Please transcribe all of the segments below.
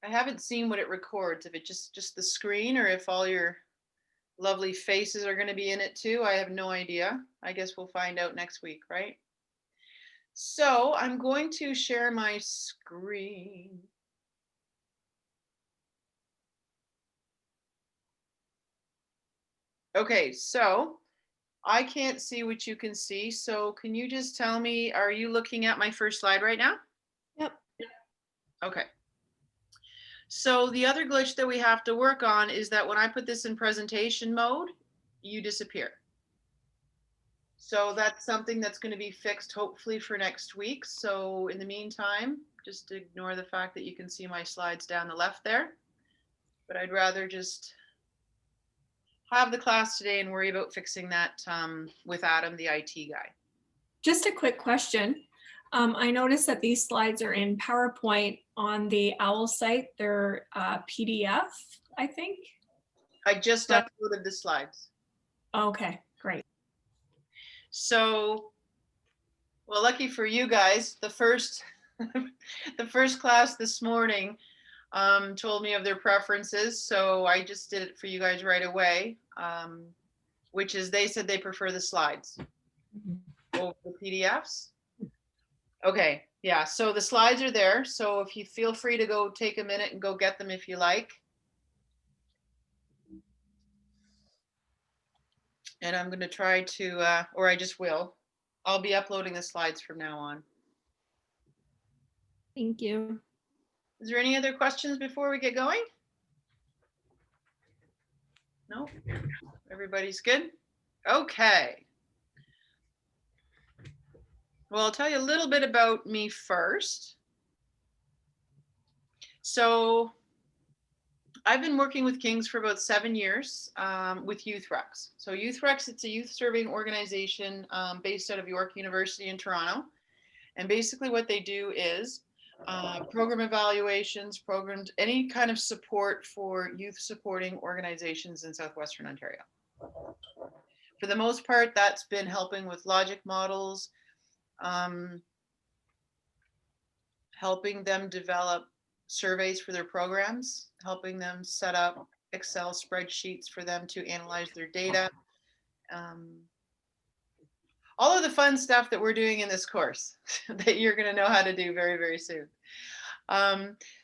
I haven't seen what it records, if it just the screen or if all your lovely faces are going to be in it too. I have no idea. I guess we'll find out next week, right? So I'm going to share my screen. Okay, so I can't see what you can see. So can you just tell me, are you looking at my first slide right now? Yep. Okay. So the other glitch that we have to work on is that when I put this in presentation mode, you disappear. So that's something that's going to be fixed hopefully for next week. So in the meantime, just ignore the fact that you can see my slides down the left there. But I'd rather just have the class today and worry about fixing that with Adam, the IT guy. Just a quick question. I noticed that these slides are in PowerPoint on the OWL site. They're PDF, I think. I just But uploaded the slides. okay, great. So, well, lucky for you guys, the first the first class this morning told me of their preferences. So I just did it for you guys right away, which is they said they prefer the slides over the PDFs. Okay, yeah, so the slides are there. So if you feel free to go take a minute and go get them if you like. And I'm going to try to, or I just will. I'll be uploading the slides from now on. Thank you. Is there any other questions before we get going? No? Everybody's good? Okay. Well, I'll tell you a little bit about me first. So I've been working with Kings for about 7 years with YouthRex. So YouthRex, it's a youth serving organization based out of York University in Toronto. And basically what they do is program evaluations, programs, any kind of support for youth supporting organizations in Southwestern Ontario. For the most part, that's been helping with logic models, helping them develop surveys for their programs, helping them set up Excel spreadsheets for them to analyze their data. All of the fun stuff that we're doing in this course that you're going to know how to do very, very soon.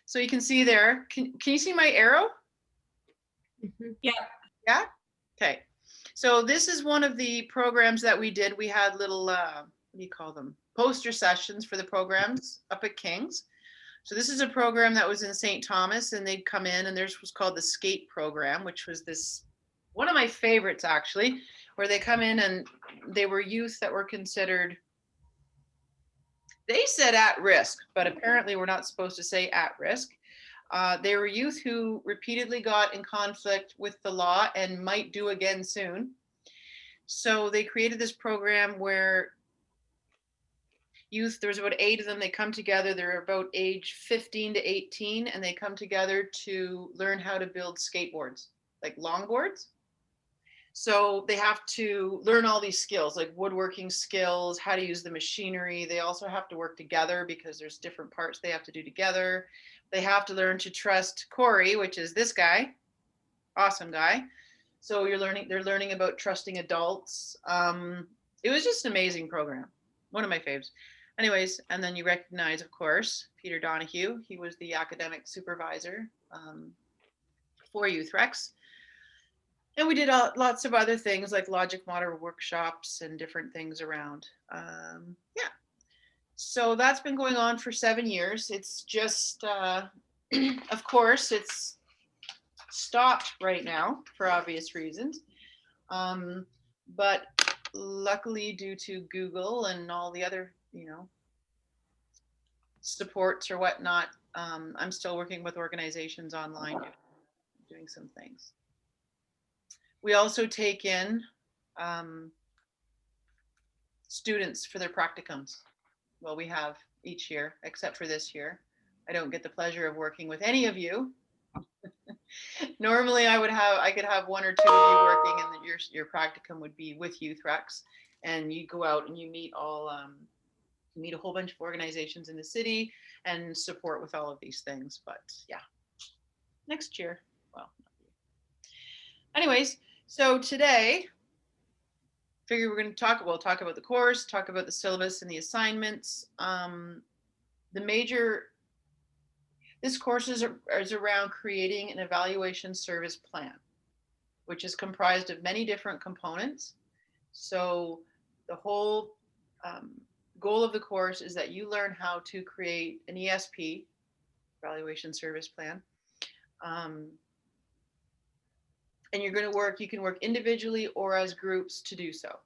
So you can see there, can you see my arrow? Yeah. Yeah? Okay. So this is one of the programs that we did. We had little, what do you call them? Poster sessions for the programs up at King's. So this is a program that was in St. Thomas, and they'd come in, and theirs was called the SCAPE program, which was this, one of my favorites actually, where they come in and they were youth that were considered, they said at risk, but apparently we're not supposed to say at risk. They were youth who repeatedly got in conflict with the law and might do again soon. So they created this program where youth, there's about 8 of them, they come together, they're about age 15 to 18, and they come together to learn how to build skateboards, like longboards. So they have to learn all these skills, like woodworking skills, how to use the machinery. They also have to work together because there's different parts they have to do together. They have to learn to trust Corey, which is this guy, awesome guy. So they're learning about trusting adults. It was just an amazing program, one of my faves. Anyways, and then you recognize, of course, Peter Donahue. He was the academic supervisor for YouthRex. And we did lots of other things like logic model workshops and different things around. Yeah. So that's been going on for 7 years. It's just, of course, it's stopped right now for obvious reasons. But luckily, due to Google and all the other, supports or whatnot, I'm still working with organizations online doing some things. We also take in students for their practicums. Well, we have each year, except for this year. I don't get the pleasure of working with any of you. Normally I could have 1 or 2 of you working, and your practicum would be with YouthRex, and you go out and you meet a whole bunch of organizations in the city and support with all of these things. But yeah, next year. Well, anyways, so today, figure we're going to we'll talk about the course, talk about the syllabus and the assignments. This course is around creating an evaluation service plan, which is comprised of many different components. So the whole goal of the course is that you learn how to create an ESP, evaluation service plan. And you can work individually or as groups to do so.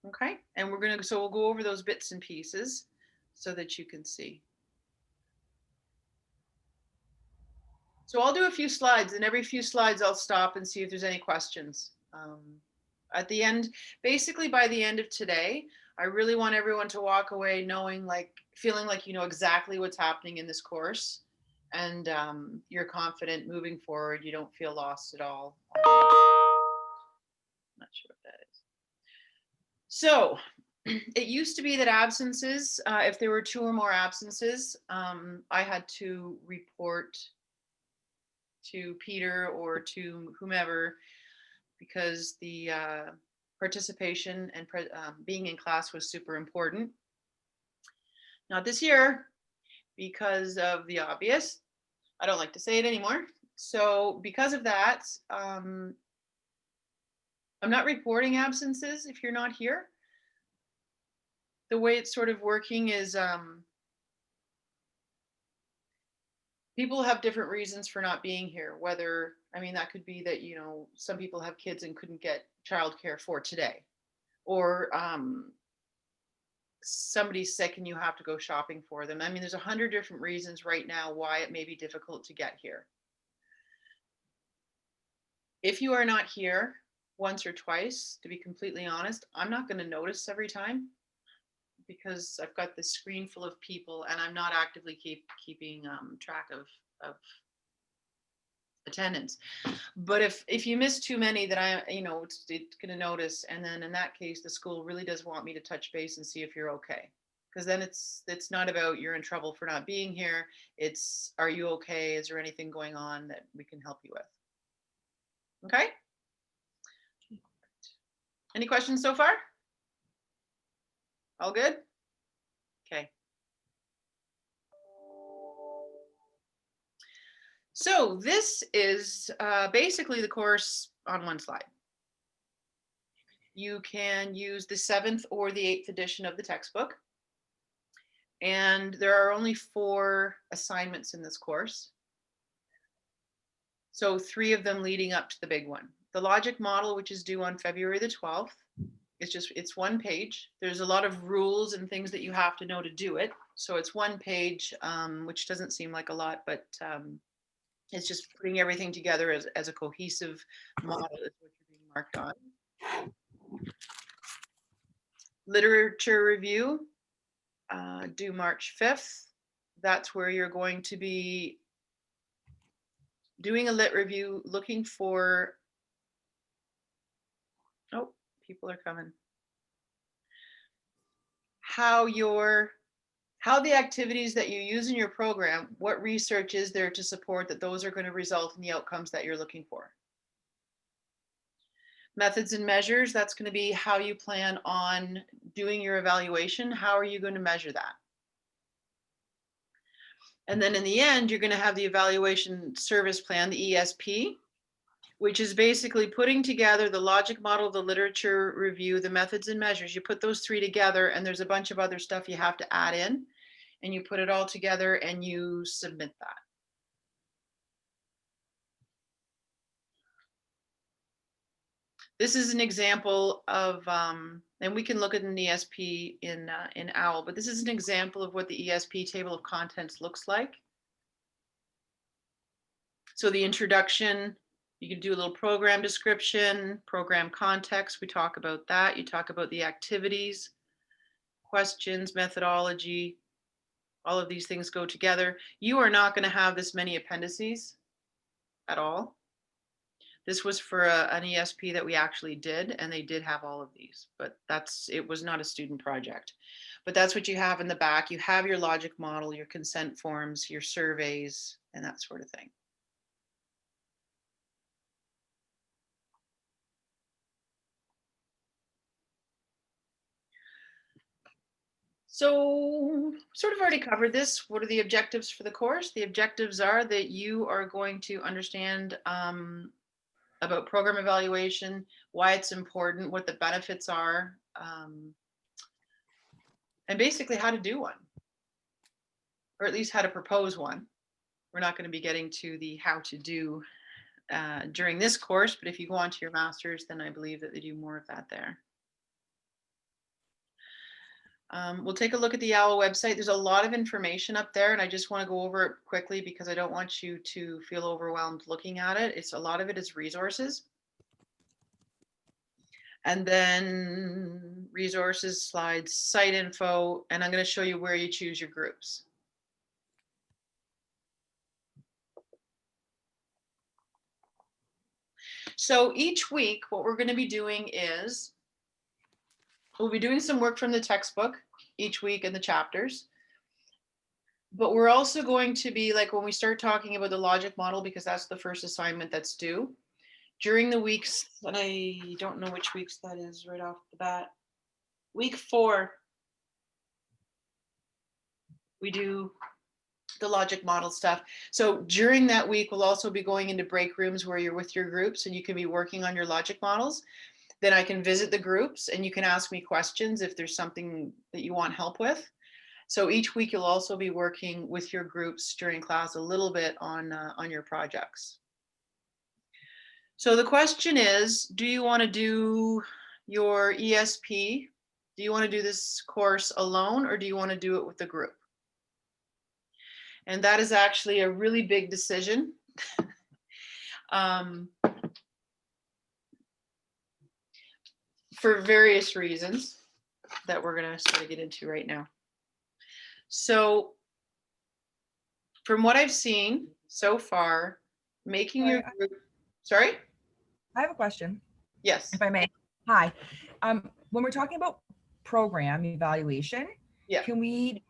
Okay, and we'll go over those bits and pieces so that you can see. So I'll do a few slides, and every few slides I'll stop and see if there's any questions. At the end, basically by the end of today, I really want everyone to walk away feeling like you know exactly what's happening in this course, and you're confident moving forward. You don't feel lost at all. Not sure what that is. So it used to be that absences, if there were 2 or more absences, I had to report to Peter or to whomever, because the participation and being in class was super important. Not this year, because of the obvious. I don't like to say it anymore. So because of that, I'm not reporting absences if you're not here. The way it's sort of working is people have different reasons for not being here. That could be that, some people have kids and couldn't get childcare for today, or somebody's sick and you have to go shopping for them. There's 100 different reasons right now why it may be difficult to get here. If you are not here once or twice, to be completely honest, I'm not going to notice every time, because I've got this screen full of people and I'm not actively keeping track of attendance. But if you miss too many, that it's going to notice, and then in that case, the school really does want me to touch base and see if you're okay. Because then it's not about you're in trouble for not being here. It's, are you okay? Is there anything going on that we can help you with? Okay. Any questions so far? All good? Okay. So this is basically the course on one slide. You can use the 7th or the 8th edition of the textbook. And there are only 4 assignments in this course. So 3 of them leading up to the big one. The logic model, which is due on February the 12th, it's 1 page. There's a lot of rules and things that you have to know to do it. So it's 1 page, which doesn't seem like a lot, but it's just putting everything together as a cohesive model is what you're being marked on. Literature review, due March 5th. That's where you're going to be doing a lit review, looking for, oh, people are coming. How the activities that you use in your program, what research is there to support that those are going to result in the outcomes that you're looking for. Methods and measures, that's going to be how you plan on doing your evaluation. How are you going to measure that? And then in the end, you're going to have the evaluation service plan, the ESP, which is basically putting together the logic model, the literature review, the methods and measures. You put those 3 together, and there's a bunch of other stuff you have to add in, and you put it all together and you submit that. This is an example of, and we can look at an ESP in OWL, but this is an example of what the ESP table of contents looks like. So the introduction, you can do a little program description, program context, we talk about that. You talk about the activities, questions, methodology, all of these things go together. You are not going to have this many appendices at all. This was for an ESP that we actually did, and they did have all of these, but it was not a student project. But that's what you have in the back. You have your logic model, your consent forms, your surveys, and that sort of thing. So sort of already covered this. What are the objectives for the course? The objectives are that you are going to understand about program evaluation, why it's important, what the benefits are, and basically how to do one, or at least how to propose one. We're not going to be getting to the how to do during this course, but if you go on to your master's, then I believe that they do more of that there. We'll take a look at the OWL website. There's a lot of information up there, and I just want to go over it quickly because I don't want you to feel overwhelmed looking at it. A lot of it is resources. And then resources, slides, site info, and I'm going to show you where you choose your groups. So each week, what we're going to be doing is we'll be doing some work from the textbook each week in the chapters. But we're also going to be, like, when we start talking about the logic model, because that's the first assignment that's due, during the weeks, and I don't know which weeks that is right off the bat. Week 4, we do the logic model stuff. So during that week, we'll also be going into break rooms where you're with your groups and you can be working on your logic models. Then I can visit the groups and you can ask me questions if there's something that you want help with. So each week you'll also be working with your groups during class a little bit on your projects. So the question is, do you want to do your ESP? Do you want to do this course alone, or do you want to do it with a group? And that is actually a really big decision. For various reasons that we're going to sort of get into right now. So from what I've seen so far, making your group, sorry? I have a question, Yes. if I may. Hi. When we're talking about program evaluation, Yeah. can we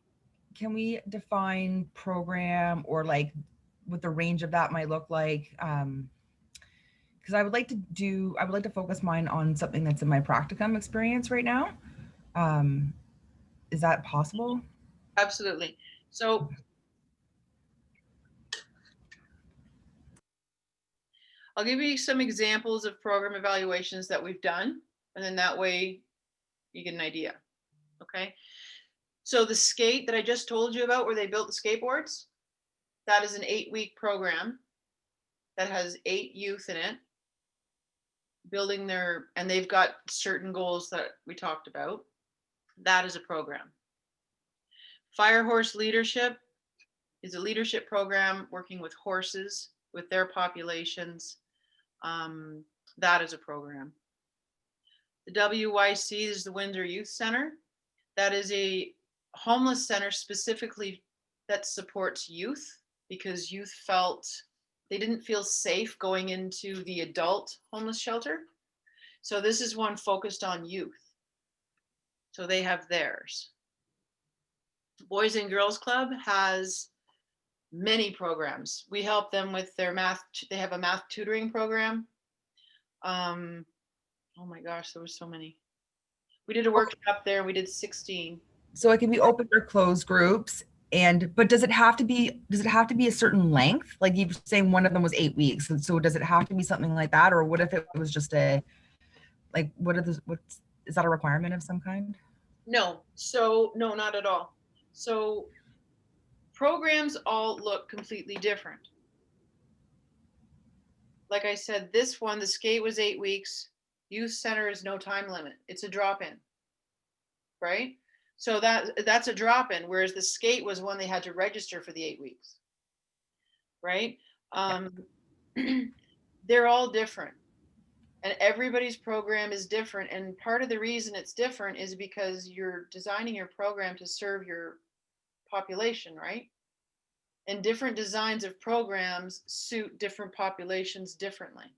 define program, or like what the range of that might look like? Because I would like to focus mine on something that's in my practicum experience right now. Is that possible? Absolutely. So I'll give you some examples of program evaluations that we've done, and then that way you get an idea. Okay. So the skate that I just told you about, where they built the skateboards, that is an 8-week program that has 8 youth in it, building and they've got certain goals that we talked about. That is a program. Fire Horse Leadership is a leadership program working with horses, with their populations. That is a program. The WYC is the Windsor Youth Center. That is a homeless center specifically that supports youth, because youth felt they didn't feel safe going into the adult homeless shelter. So this is one focused on youth. So they have theirs. Boys and Girls Club has many programs. We help them with their math. They have a math tutoring program. Oh my gosh, there was so many. We did a workshop there. We did 16. So it can be open or closed groups. But does it have to be a certain length? Like you were saying, one of them was 8 weeks. So does it have to be something like that? Or what if it was just is that a requirement of some kind? No, so no, not at all. So programs all look completely different. Like I said, this one, the skate was 8 weeks. Youth center is no time limit. It's a drop-in, right? So that's a drop-in, whereas the skate was one they had to register for the 8 weeks, right? They're all different, and everybody's program is different. And part of the reason it's different is because you're designing your program to serve your population, right? And different designs of programs suit different populations differently.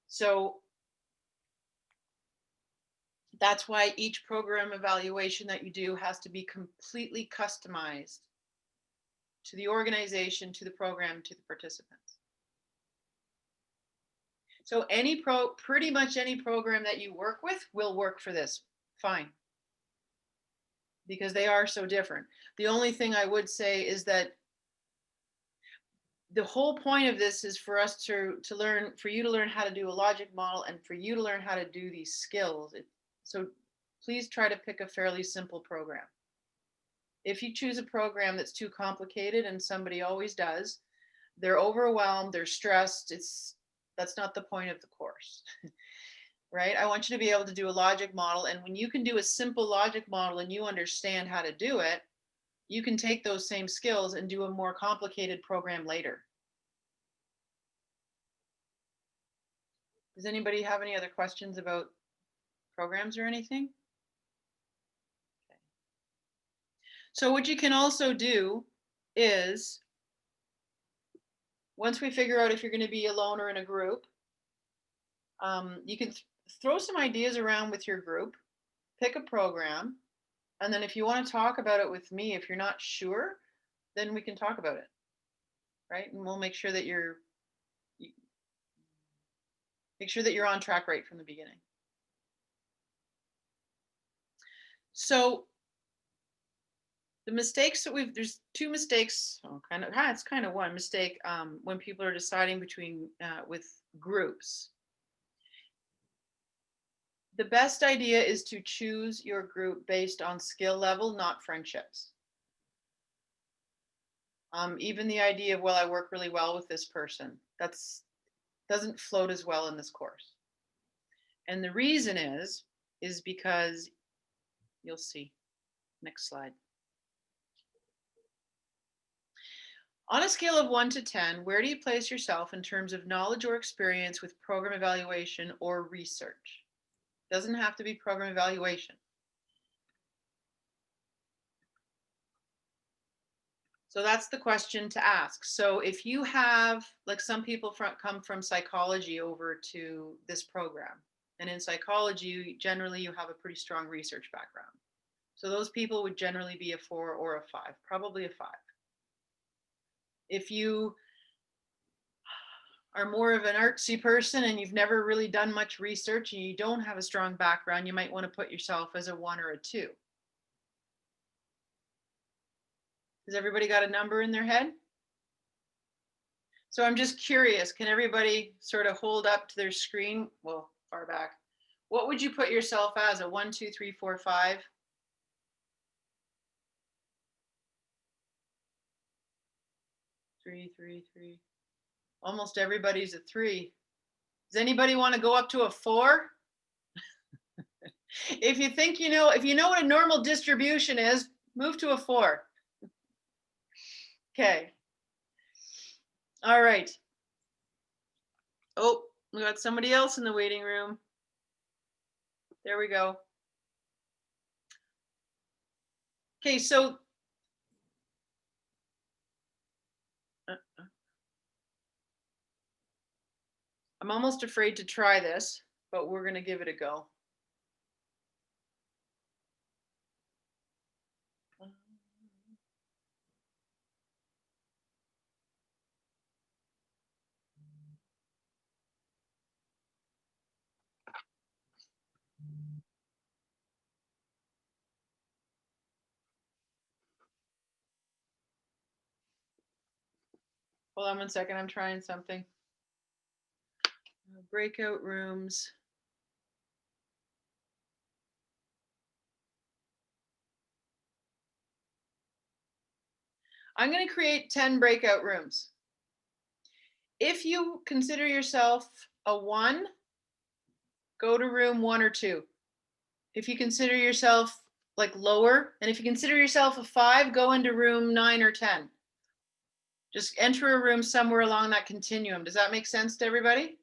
So that's why each program evaluation that you do has to be completely customized to the organization, to the program, to the participants. So pretty much any program that you work with will work for this, fine. because they are so different. The only thing I would say is that the whole point of this is for us to learn, for you to learn how to do a logic model and for you to learn how to do these skills. So please try to pick a fairly simple program. If you choose a program that's too complicated, and somebody always does, they're overwhelmed, they're stressed, that's not the point of the course. Right? I want you to be able to do a logic model, and when you can do a simple logic model and you understand how to do it, you can take those same skills and do a more complicated program later. Does anybody have any other questions about programs or anything? Okay. So what you can also do is, once we figure out if you're going to be alone or in a group, you can throw some ideas around with your group, pick a program, and then if you want to talk about it with me, if you're not sure, then we can talk about it, right? And we'll make sure that you're on track right from the beginning. So the mistakes that there's two mistakes, it's kind of one mistake when people are deciding between with groups. The best idea is to choose your group based on skill level, not friendships. Even the idea of, well, I work really well with this person, doesn't float as well in this course. And the reason is because, you'll see, next slide. On a scale of 1 to 10, where do you place yourself in terms of knowledge or experience with program evaluation or research? Doesn't have to be program evaluation. So that's the question to ask. So if you have, like some people come from psychology over to this program, and in psychology, generally you have a pretty strong research background. So those people would generally be a 4 or a 5, probably a 5. If you are more of an artsy person and you've never really done much research and you don't have a strong background, you might want to put yourself as a 1 or a 2. Has everybody got a number in their head? So I'm just curious, can everybody sort of hold up to their screen? Well, far back. What would you put yourself as, a 1, 2, 3, 4, 5? Three, 3. Almost everybody's a 3. Does anybody want to go up to a 4? If you think if you know what a normal distribution is, move to a 4. Okay. All right. Oh, we got somebody else in the waiting room. There we go. Okay, so I'm almost afraid to try this, but we're going to give it a go. Hold on 1 second, I'm trying something. Breakout rooms. I'm going to create 10 breakout rooms. If you consider yourself a 1, go to room 1 or 2. If you consider yourself like lower, and if you consider yourself a 5, go into room 9 or 10. Just enter a room somewhere along that continuum. Does that make sense to everybody?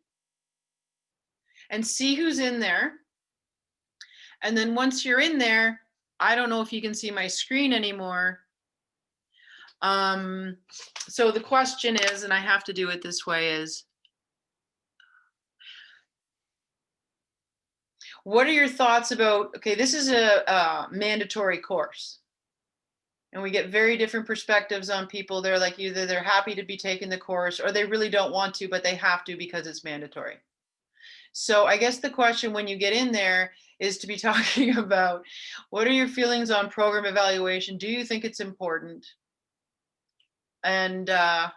And see who's in there. And then once you're in there, I don't know if you can see my screen anymore. So the question is, and I have to do it this way, is what are your thoughts about, okay, this is a mandatory course. And we get very different perspectives on people. They're like, either they're happy to be taking the course or they really don't want to, but they have to because it's mandatory. So I guess the question when you get in there is to be talking about what are your feelings on program evaluation? Do you think it's important? And are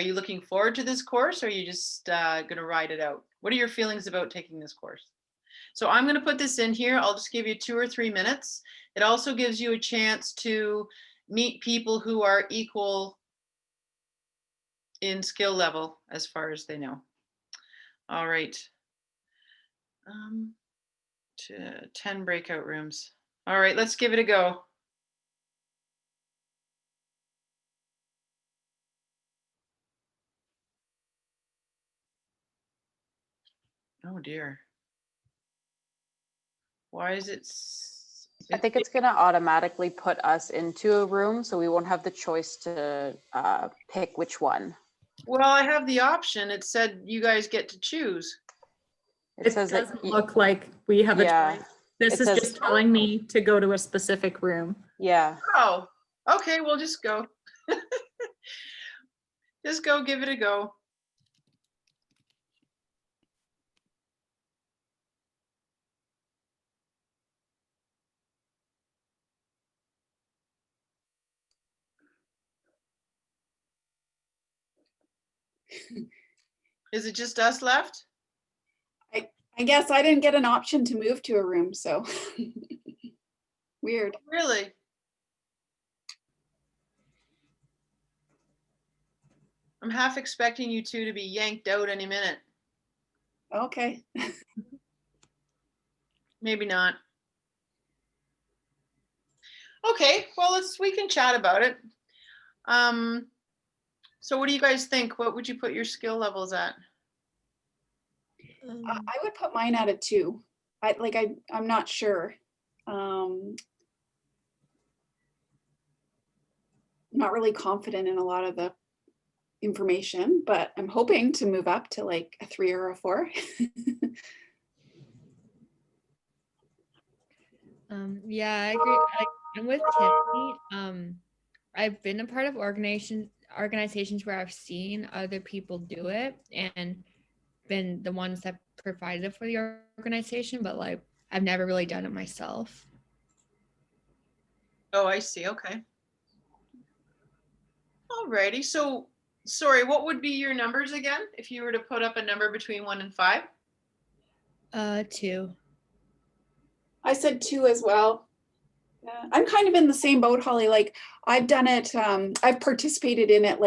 you looking forward to this course, or are you just going to ride it out? What are your feelings about taking this course? So I'm going to put this in here. I'll just give you 2 or 3 minutes. It also gives you a chance to meet people who are equal in skill level as far as they know. All right. 10 breakout rooms. All right, let's give it a go. Oh dear. Why is it? I think it's going to automatically put us into a room, so we won't have the choice to pick which one. Well, I have the option. It said you guys get to choose. It says that doesn't look like we have a yeah, choice. This it is says- just telling me to go to a specific room. yeah. Oh, okay, we'll just go. Just go, give it a go. Is it just us left? I guess I didn't get an option to move to a room, so weird. Really? I'm half expecting you two to be yanked out any minute. Okay. Maybe not. Okay, well, we can chat about it. So what do you guys think? What would you put your skill levels at? I would put mine at a 2. I'm not sure. Not really confident in a lot of the information, but I'm hoping to move up to like a 3 or a 4. Yeah, I agree. I'm with Tiffany. I've been a part of organizations where I've seen other people do it and been the ones that provided it for the organization, but like I've never really done it myself. Oh, I see. Okay. Alrighty. So, sorry, what would be your numbers again if you were to put up a number between 1 and 5? 2. I said 2 as well. Yeah, I'm kind of in the same boat, Holly. Like I've done it, I've participated in it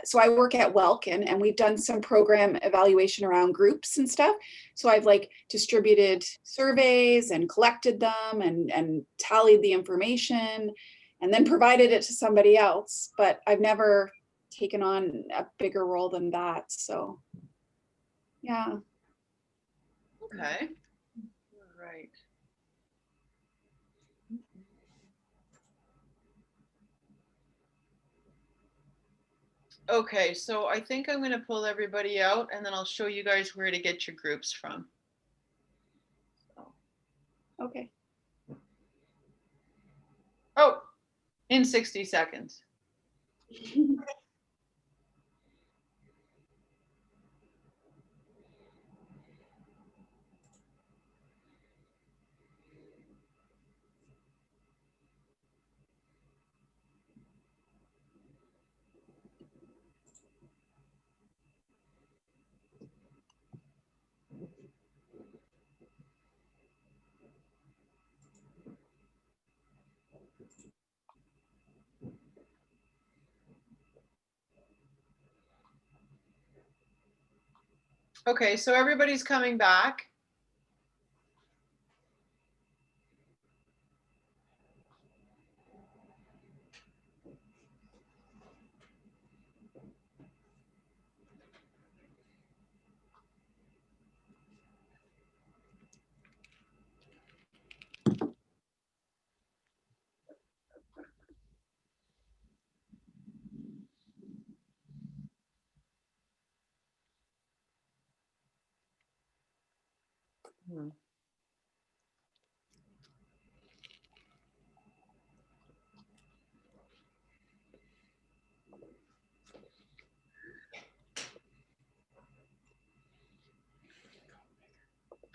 so I work at Welkin and we've done some program evaluation around groups and stuff. So I've like distributed surveys and collected them and tallied the information and then provided it to somebody else. But I've never taken on a bigger role than that. So yeah. Okay. All right. Okay, so I think I'm going to pull everybody out and then I'll show you guys where to get your groups from. Okay. Oh, in 60 seconds. Okay, so everybody's coming back.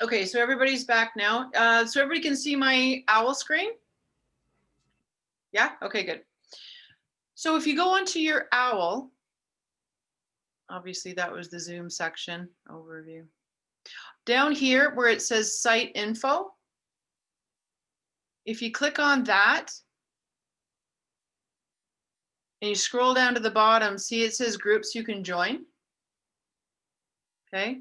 Okay, so everybody's back now. So everybody can see my owl screen? Yeah, okay, good. So if you go onto your owl, obviously that was the Zoom section overview. Down here where it says site info, if you click on that and you scroll down to the bottom, see it says groups you can join. Okay,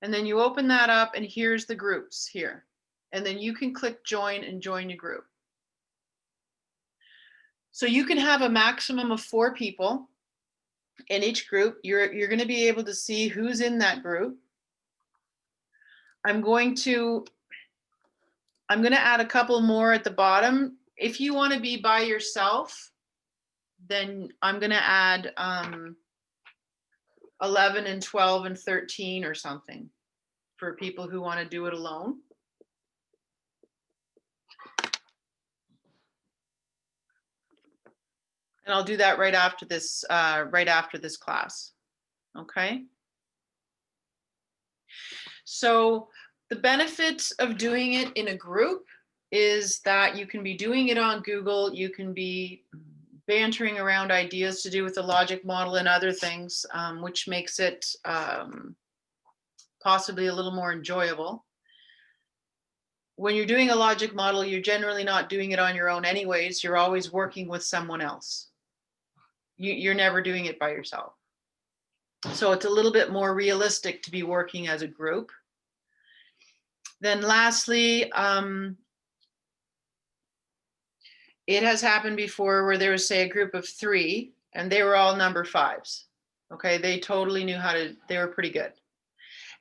and then you open that up and here's the groups here. And then you can click join and join your group. So you can have a maximum of 4 people in each group. You're going to be able to see who's in that group. I'm going to add a couple more at the bottom. If you want to be by yourself, then I'm going to add 11 and 12 and 13 or something for people who want to do it alone. And I'll do that right after this class. Okay. So the benefits of doing it in a group is that you can be doing it on Google. You can be bantering around ideas to do with the logic model and other things, which makes it possibly a little more enjoyable. When you're doing a logic model, you're generally not doing it on your own anyways. You're always working with someone else. You're never doing it by yourself. So it's a little bit more realistic to be working as a group. Then lastly, it has happened before where there was, say, a group of 3 and they were all number 5s. Okay, they totally knew how to, they were pretty good.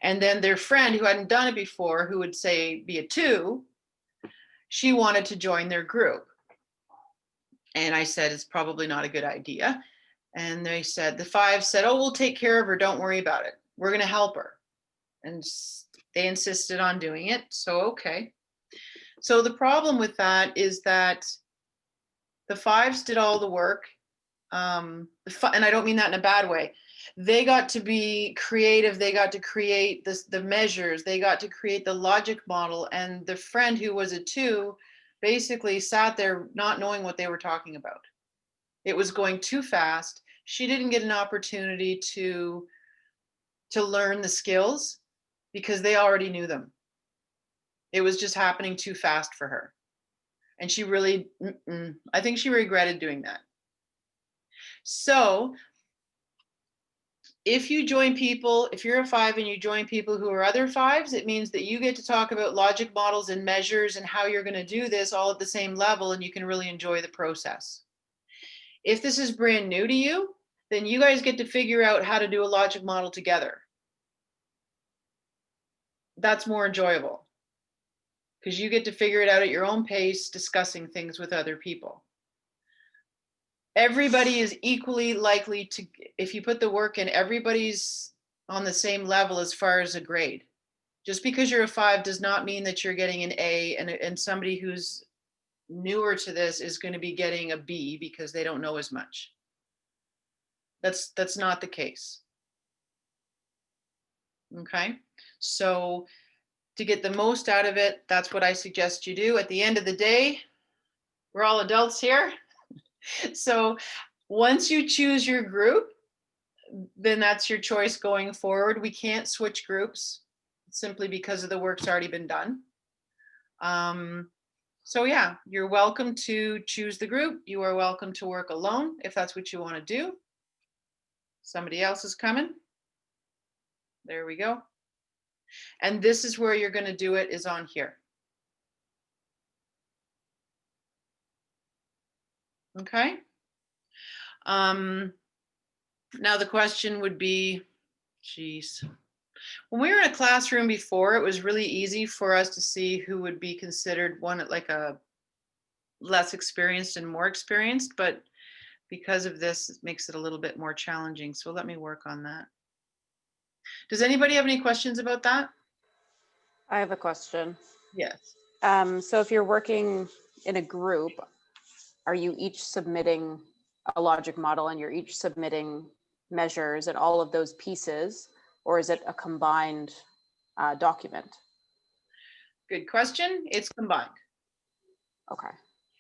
And then their friend who hadn't done it before, who would say be a 2, she wanted to join their group. And I said, it's probably not a good idea. And they said, the 5 said, oh, we'll take care of her. Don't worry about it. We're going to help her. And they insisted on doing it. So, okay. So the problem with that is that the 5s did all the work. And I don't mean that in a bad way. They got to be creative. They got to create the measures. They got to create the logic model. And the friend who was a 2 basically sat there not knowing what they were talking about. It was going too fast. She didn't get an opportunity to learn the skills because they already knew them. It was just happening too fast for her. And she really, I think she regretted doing that. So if you join people, if you're a 5 and you join people who are other 5s, it means that you get to talk about logic models and measures and how you're going to do this all at the same level, and you can really enjoy the process. If this is brand new to you, then you guys get to figure out how to do a logic model together. That's more enjoyable because you get to figure it out at your own pace, discussing things with other people. Everybody is equally likely to, if you put the work in, everybody's on the same level as far as a grade. Just because you're a 5 does not mean that you're getting an A, and somebody who's newer to this is going to be getting a B because they don't know as much. That's not the case. Okay, so to get the most out of it, that's what I suggest you do. At the end of the day, we're all adults here. So once you choose your group, then that's your choice going forward. We can't switch groups simply because of the work's already been done. So yeah, you're welcome to choose the group. You are welcome to work alone if that's what you want to do. Somebody else is coming. There we go. And this is where you're going to do it, is on here. Okay. Now the question would be, geez, when we were in a classroom before, it was really easy for us to see who would be considered one, like a less experienced and more experienced, but because of this, it makes it a little bit more challenging. So let me work on that. Does anybody have any questions about that? I have a question. Yes. So if you're working in a group, are you each submitting a logic model and you're each submitting measures and all of those pieces, or is it a combined document? Good question. It's combined. Okay.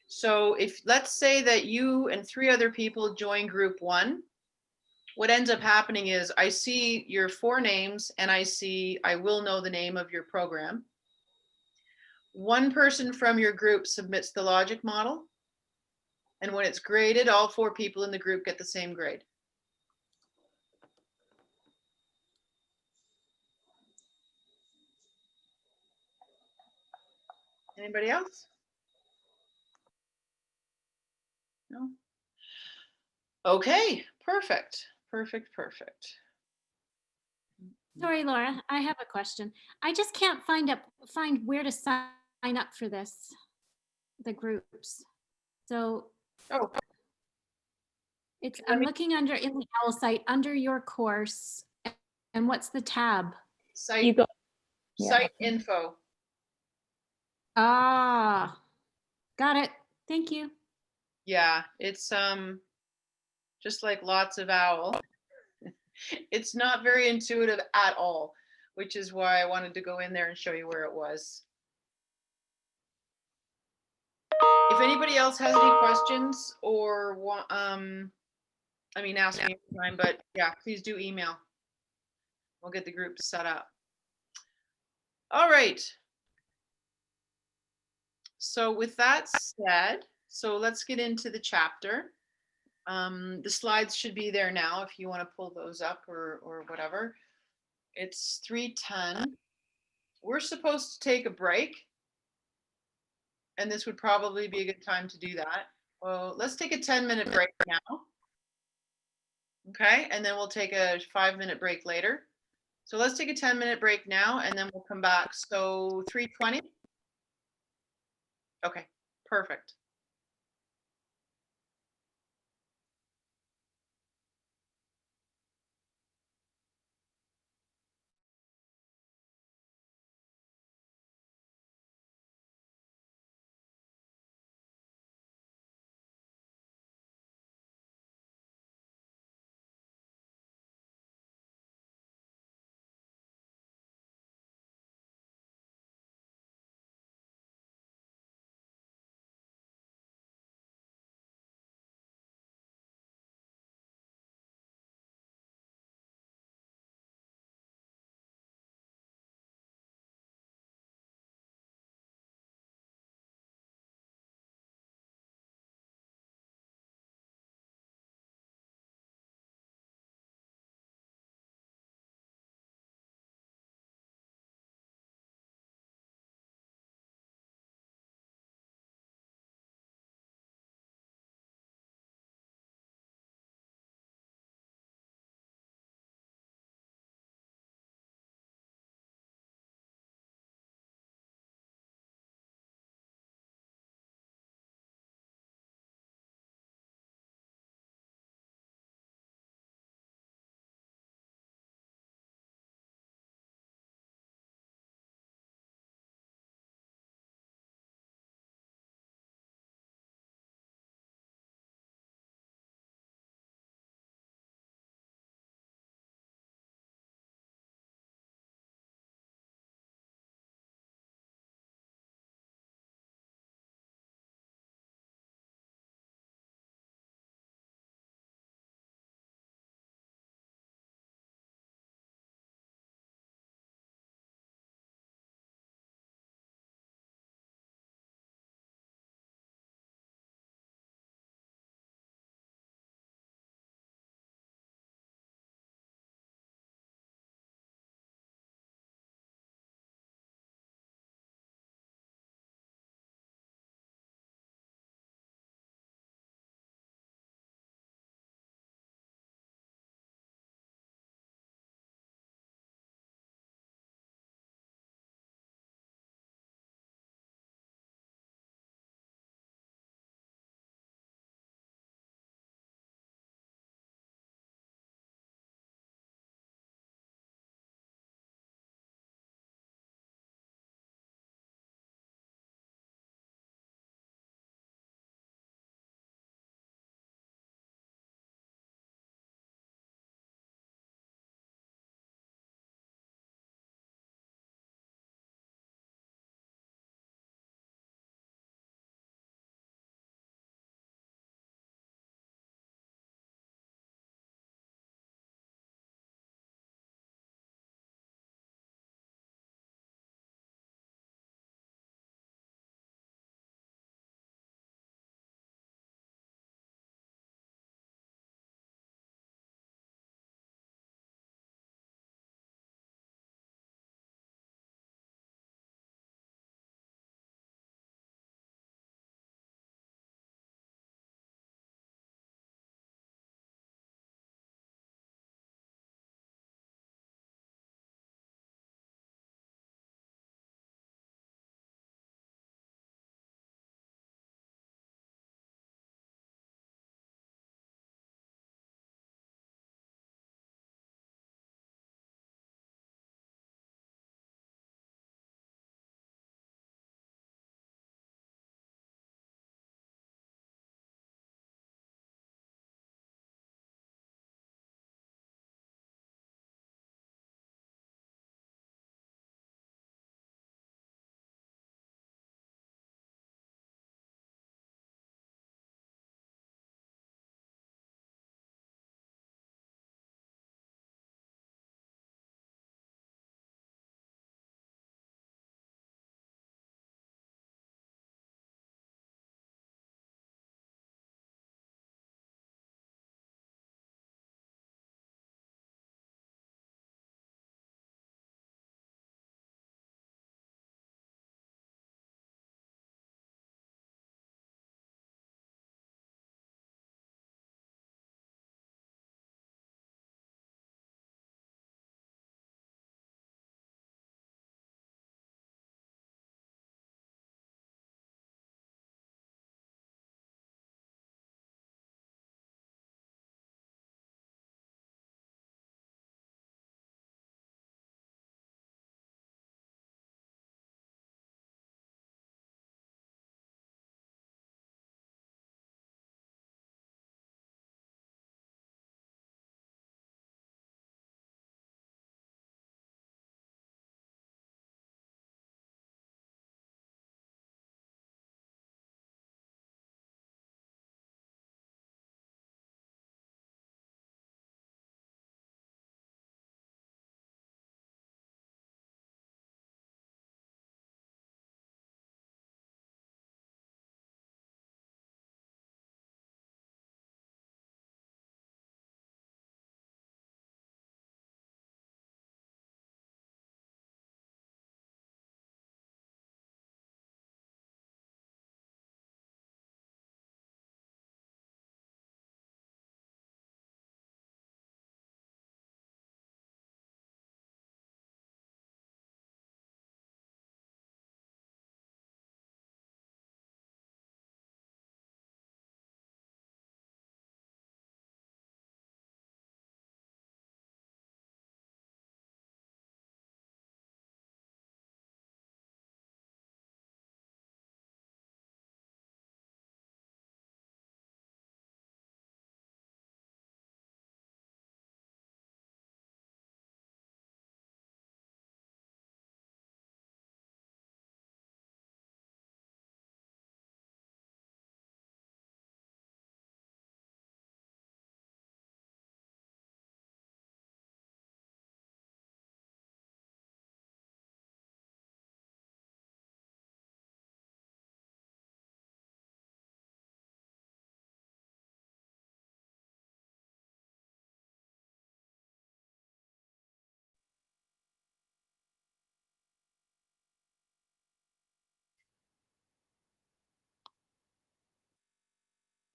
So if, let's say that you and 3 other people join group 1, what ends up happening is I see your 4 names and I will know the name of your program. One person from your group submits the logic model. And when it's graded, all 4 people in the group get the same grade. Anybody else? No? Okay, perfect, perfect, perfect. Sorry, Laura, I have a question. I just can't find where to sign up for this, the groups. So Oh, I'm looking in the OWL site, under your course, and what's the tab? You site, go, yeah. site info. Ah, got it. Thank you. Yeah, it's just like lots of OWL. It's not very intuitive at all, which is why I wanted to go in there and show you where it was. If anybody else has any questions or I mean, ask me anytime, but yeah, please do email. We'll get the group set up. All right. So with that said, so let's get into the chapter. The slides should be there now if you want to pull those up or whatever. It's 3:10. We're supposed to take a break. And this would probably be a good time to do that. Well, let's take a 10-minute break now. Okay, and then we'll take a 5-minute break later. So let's take a 10-minute break now and then we'll come back. So 3:20. Okay, perfect.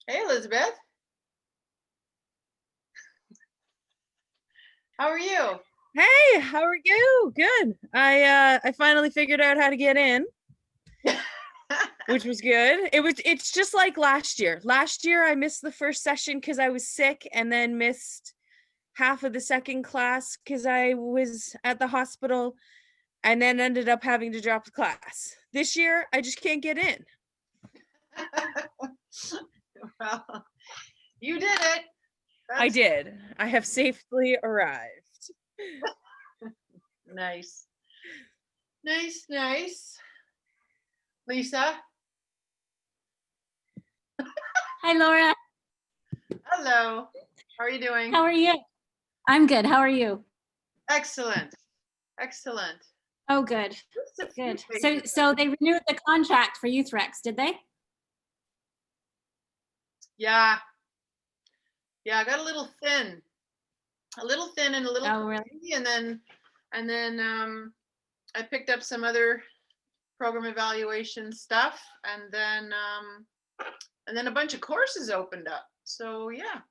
Hey, Elizabeth. How are you? Hey, how are you? Good. I finally figured out how to get in, which was good. It's just like last year. Last year I missed the first session because I was sick, and then missed half of the second class because I was at the hospital, and then ended up having to drop the class. This year I just can't get in. Well, you did it. I That's did. I have safely arrived. nice. Nice, nice. Lisa, Hi, Laura. hello. How are you doing? How are you? I'm good. How are you? Excellent. Excellent. Oh, good. Just a few Good. things. So they renewed the contract for YouthRex, did they? Yeah. Yeah, I got a little thin. A little thin and a little Oh, really? crazy, and then I picked up some other program evaluation stuff, and then a bunch of courses opened up. So yeah,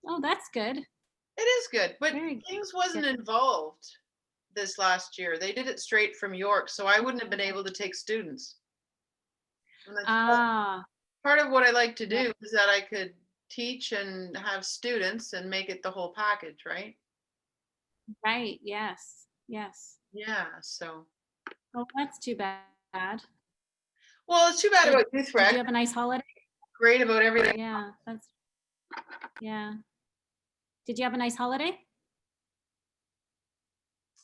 Oh, that's good. it is good. But Very good. things wasn't involved this last year. They did it straight from York, so I wouldn't have been able to take students. And that's Ah, part of what I like to Yeah. do is that I could teach and have students and make it the whole package, right? right. Yes. Yes. Yeah, so. Oh, that's too bad. Well, it's too bad Did- about Youth Did Rec. you have a nice holiday? Great about everything. Yeah, yeah. Did you have a nice holiday?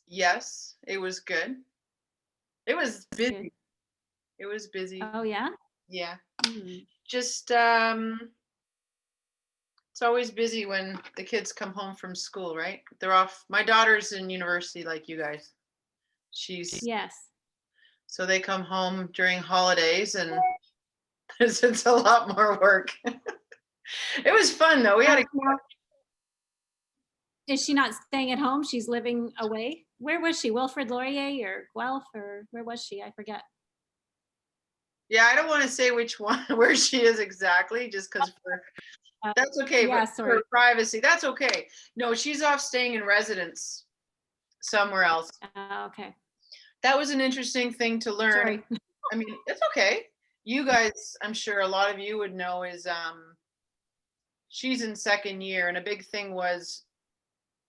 Yes, it was good. It was busy. Good. It was busy. Oh, yeah? Yeah. Hmm. Just it's always busy when the kids come home from school, right? They're off. My daughter's in university like you guys. She's Yes. so they come home during holidays, and it's a lot more work. It was fun though. We had a Now, is she not staying at home? She's living away? Where was she? Wilfrid Laurier or Guelph, or where was she? I forget. yeah, I don't want to say which one where she is exactly, just because that's okay, yeah, but sorry. for privacy, that's okay. No, she's off staying in residence somewhere else. Okay. That was an interesting thing to learn. Sorry. I mean, it's okay. You guys, I'm sure a lot of you would know is she's in second year, and a big thing was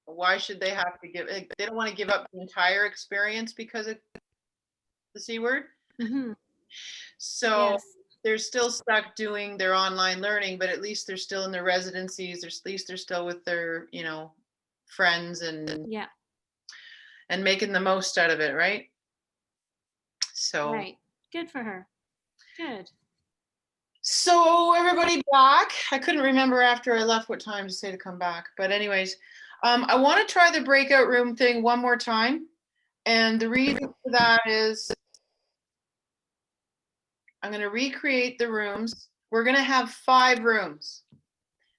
why should they have to give they don't want to give up the entire experience because of the C word. Mhm. So Yes. they're still stuck doing their online learning, but at least they're still in their residencies. At least they're still with their, friends and Yeah. making the most out of it, right? So Right. Good for her. Good. So everybody back. I couldn't remember after I left what time to say to come back. But anyways, I want to try the breakout room thing one more time. And the reason for that is I'm going to recreate the rooms. We're going to have 5 rooms.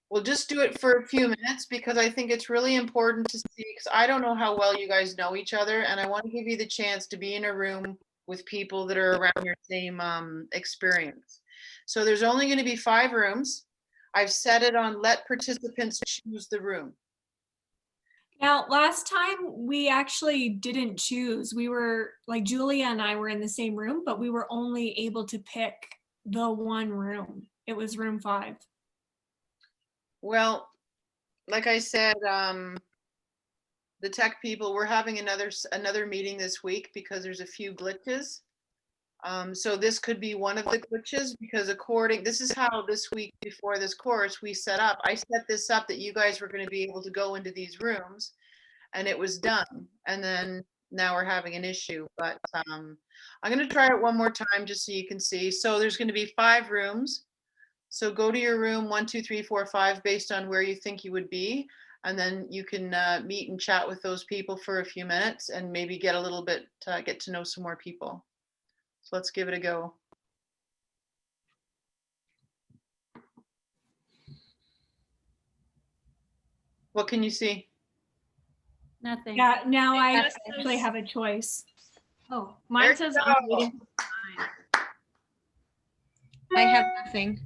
We'll just do it for a few minutes because I think it's really important to see, because I don't know how well you guys know each other, and I want to give you the chance to be in a room with people that are around your same experience. So there's only going to be 5 rooms. I've set it on let participants choose the room. Now, last time we actually didn't choose. We were like Julia and I were in the same room, but we were only able to pick the one room. It was room 5. Well, like I said, the tech people, we're having another meeting this week because there's a few glitches. So this could be one of the glitches because this is how this week before this course I set this up that you guys were going to be able to go into these rooms, and it was done. And then now we're having an issue, but I'm going to try it one more time just so you can see. So there's going to be 5 rooms. So go to your room 1, 2, 3, 4, 5 based on where you think you would be. And then you can meet and chat with those people for a few minutes and maybe get to know some more people. So let's give it a go. What can you see? Nothing. Yeah, now I That's- actually have a choice. Oh, There mine you says go. I'm waiting. I have nothing.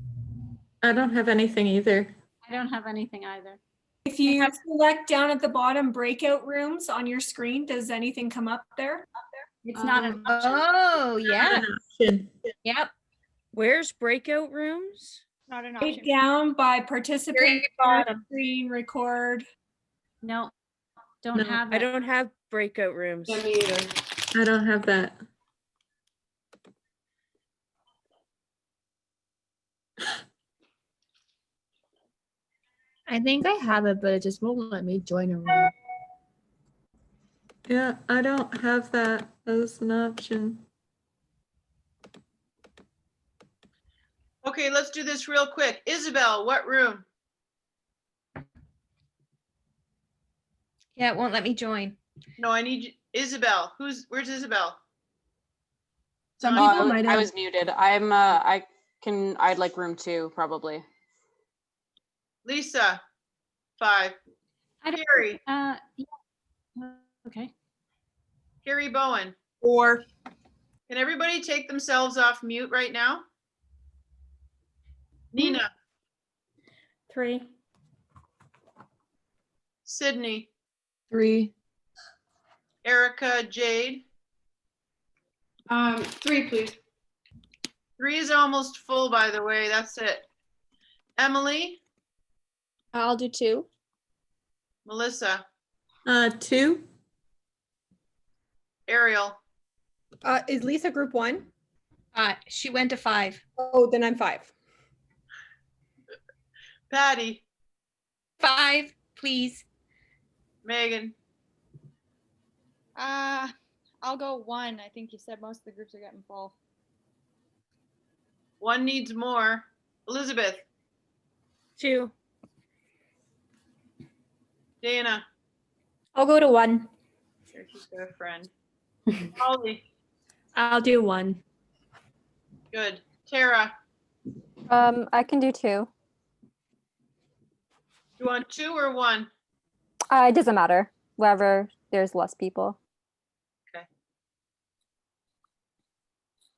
I don't have anything either. I don't have anything either. If you select down at the bottom breakout rooms on your screen, does anything come up there? It's not an option. Oh, yeah. Not an option. Yep. Where's breakout rooms? Not an Right down by participant, bottom. screen, record. No, don't No, have I it. don't have breakout rooms. Me either. I don't have that. I think I have it, but it just won't let me join a room. Yeah, I don't have that as an option. Okay, let's do this real quick. Isabel, what room? Yeah, it won't let me join. No, I need you. Isabel. Where's Isabel? Some Oh, people might I have. was muted. I'd like room 2 probably. Lisa, 5. I don't- Carrie, Yeah. Okay. Carrie Bowen. 4. Can everybody take themselves off mute right now? Nina, 3. Sydney, 3. Erica, Jade. 3, please. 3 is almost full, by the way. That's it. Emily, I'll do 2. Melissa, 2. Ariel, Is Lisa group 1? She went to 5. Oh, then I'm 5. Patty, 5, please. Megan, I'll go 1. I think you said most of the groups are getting full. 1 needs more. Elizabeth, 2. Dana. I'll go to 1. There, she's got a friend. Holly, I'll do 1. good. Tara, I can do 2. you want 2 or 1? It doesn't matter. Wherever there's less people.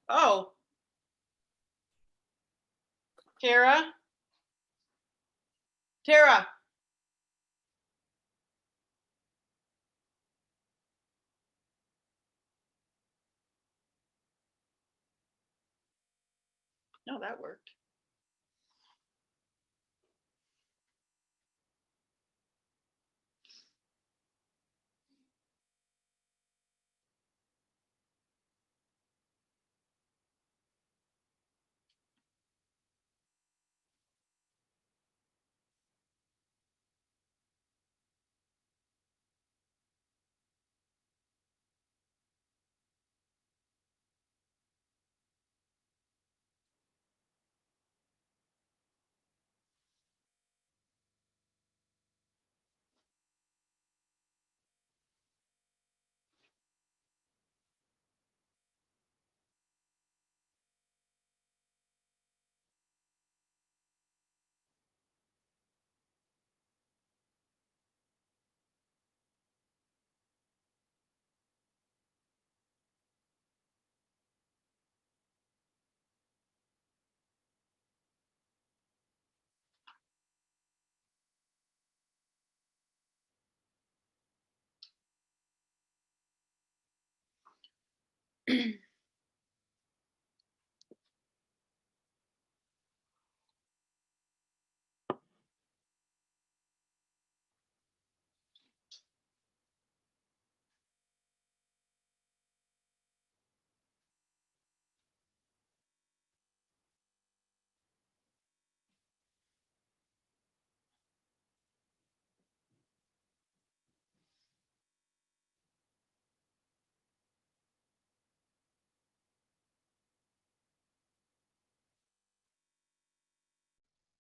Oh. Tara? Tara? No, that worked.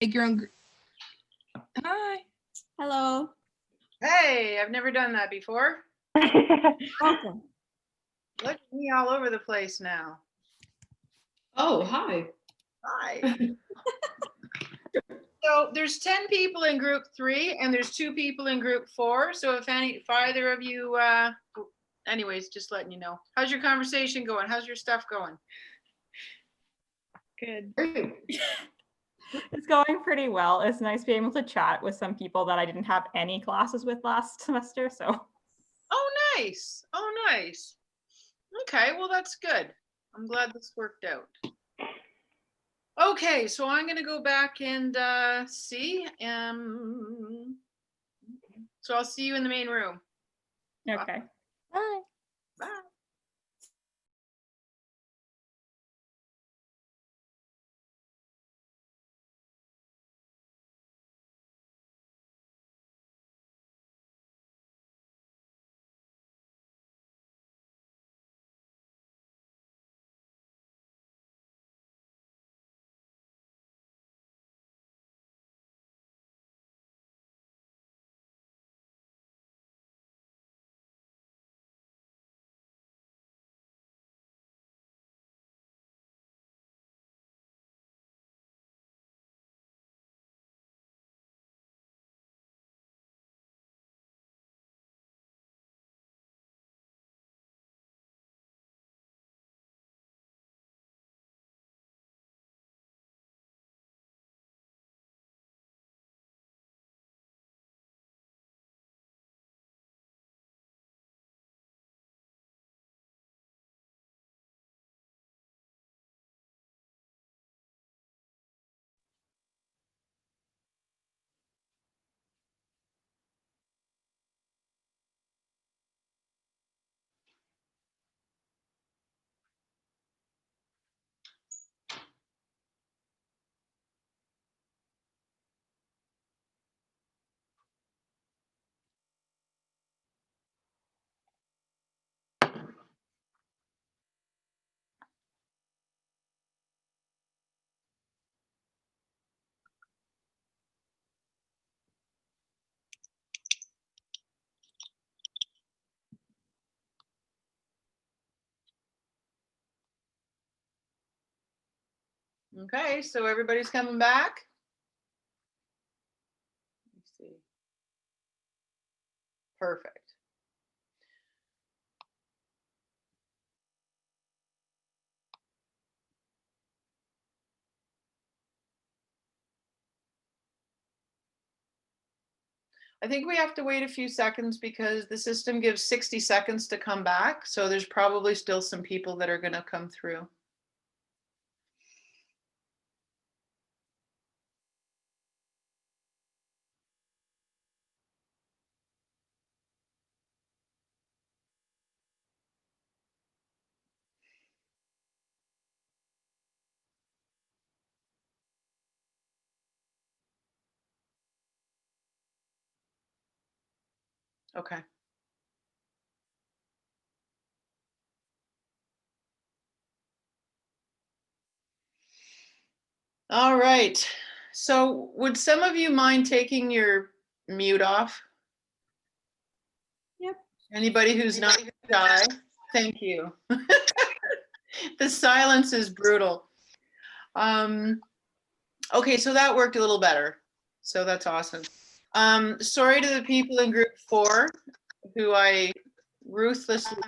Make your own. Hi. Hello. Hey, I've never done that before. Welcome. Look at me all over the place now. Oh, hi. Hi. So there's 10 people in group 3 and there's 2 people in group 4. So if either of you, anyways, just letting you know. How's your conversation going? How's your stuff going? Good. Great. It's going pretty well. It's nice being able to chat with some people that I didn't have any classes with last semester. So Oh, nice. Oh, nice. Okay, well, that's good. I'm glad this worked out. Okay, so I'm gonna go back and see. So I'll see you in the main room. okay. Bye. Bye. Okay, so everybody's coming back. Let's see. Perfect. I think we have to wait a few seconds because the system gives 60 seconds to come back. So there's probably still some people that are going to come through. Okay. All right. So would some of you mind taking your mute off? Yep. Anybody who's not shy? Thank you. The silence is brutal. Okay, so that worked a little better. So that's awesome. Sorry to the people in group 4 who I ruthlessly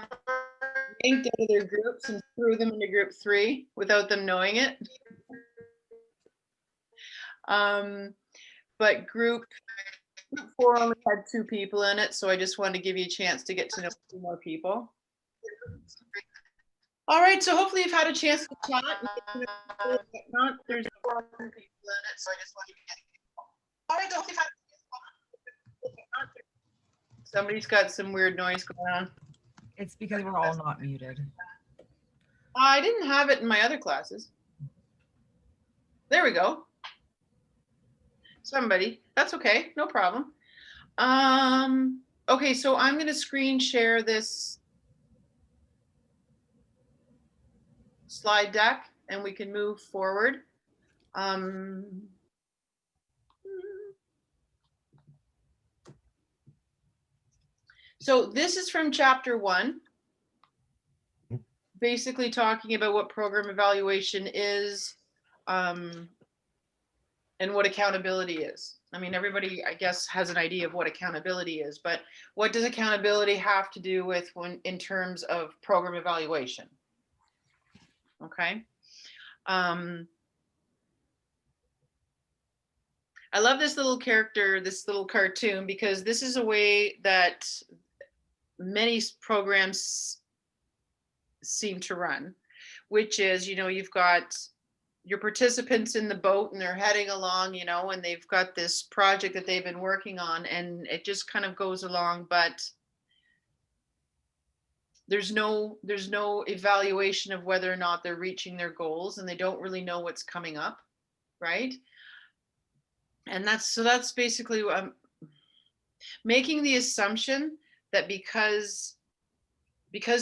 yanked out of their groups and threw them into group 3 without them knowing it. But group 4 only had 2 people in it, so I just wanted to give you a chance to get to know 2 more people. All right, so hopefully you've had a chance to chat. And get to know people and whatnot. There's 4 people in it, so I just wanted to get. All right, hopefully you've had. Somebody's got some weird noise going on. It's because we're all not muted. I didn't have it in my other classes. There we go. Somebody, that's okay, no problem. Okay, so I'm going to screen share this slide deck and we can move forward. So this is from chapter 1, basically talking about what program evaluation is and what accountability is. I mean, everybody, I guess, has an idea of what accountability is, but what does accountability have to do with when in terms of program evaluation? Okay. I love this little character, this little cartoon, because this is a way that many programs seem to run, which is, you know, you've got your participants in the boat and they're heading along, you know, and they've got this project that they've been working on and it just kind of goes along, but there's no evaluation of whether or not they're reaching their goals, and they don't really know what's coming up, right? And that's basically what I'm making the assumption that because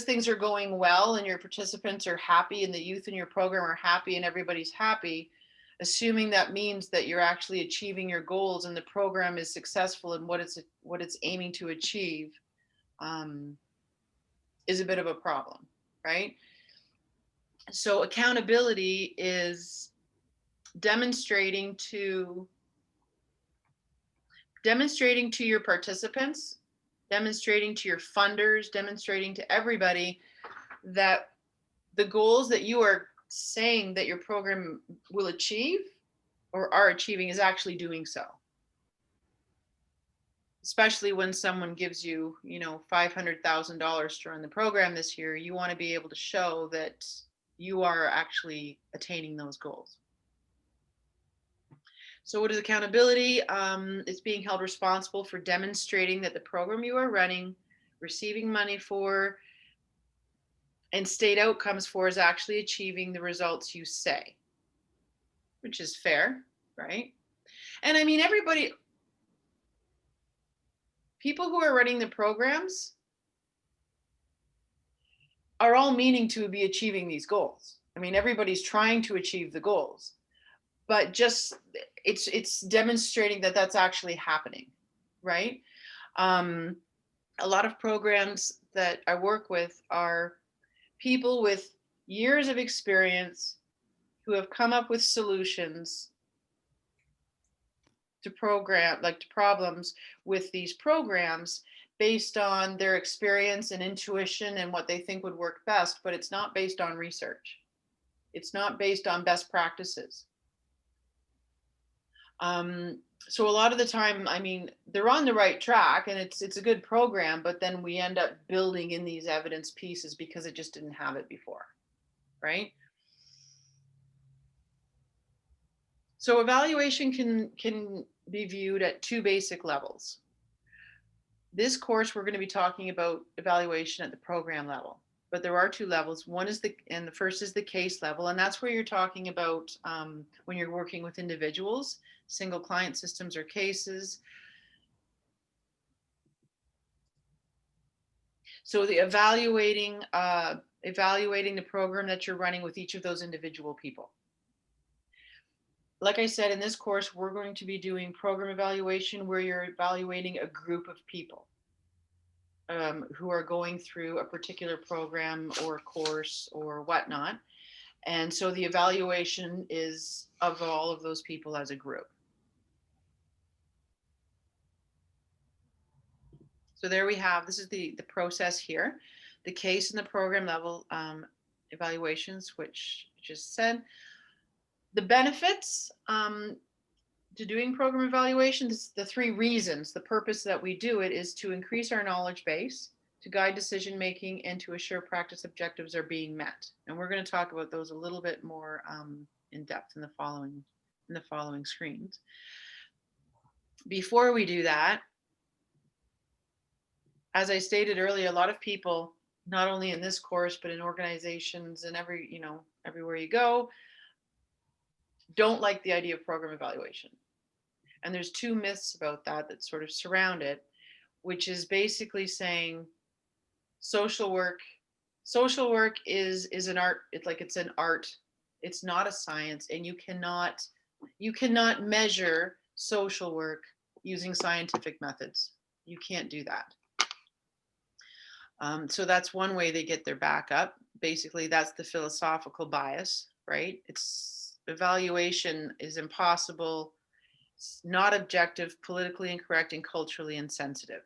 things are going well and your participants are happy and the youth in your program are happy and everybody's happy, assuming that means that you're actually achieving your goals and the program is successful in what it's aiming to achieve, is a bit of a problem, right? So accountability is demonstrating to your participants, demonstrating to your funders, demonstrating to everybody that the goals that you are saying that your program will achieve or are achieving is actually doing so. Especially when someone gives you, you know, $500,000 to run the program this year, you want to be able to show that you are actually attaining those goals. So what is accountability? It's being held responsible for demonstrating that the program you are running, receiving money for, and state outcomes for is actually achieving the results you say, which is fair, right? And I mean, people who are running the programs are all meaning to be achieving these goals. I mean, everybody's trying to achieve the goals, but just it's demonstrating that that's actually happening, right? A lot of programs that I work with are people with years of experience who have come up with solutions to problems with these programs based on their experience and intuition and what they think would work best, but it's not based on research. It's not based on best practices. So a lot of the time, I mean, they're on the right track and it's a good program, but then we end up building in these evidence pieces because it just didn't have it before, right? So evaluation can be viewed at two basic levels. This course, we're going to be talking about evaluation at the program level, but there are two levels. One is the first is the case level, and that's where you're talking about when you're working with individuals, single client systems or cases. So the evaluating the program that you're running with each of those individual people. Like I said, in this course, we're going to be doing program evaluation where you're evaluating a group of people who are going through a particular program or course or whatnot. And so the evaluation is of all of those people as a group. So there we have, this is the process here, the case and the program level evaluations, which I just said. The benefits to doing program evaluations, the three reasons, the purpose that we do it is to increase our knowledge base, to guide decision making, and to assure practice objectives are being met. And we're going to talk about those a little bit more in depth in the following screens. Before we do that, as I stated earlier, a lot of people, not only in this course, but in organizations and everywhere you go, don't like the idea of program evaluation. And there's two myths about that sort of surround it, which is basically saying social work is an art. It's an art. It's not a science, and you cannot measure social work using scientific methods. You can't do that. So that's one way they get their back up. Basically, that's the philosophical bias, right? Evaluation is impossible, it's not objective, politically incorrect, and culturally insensitive.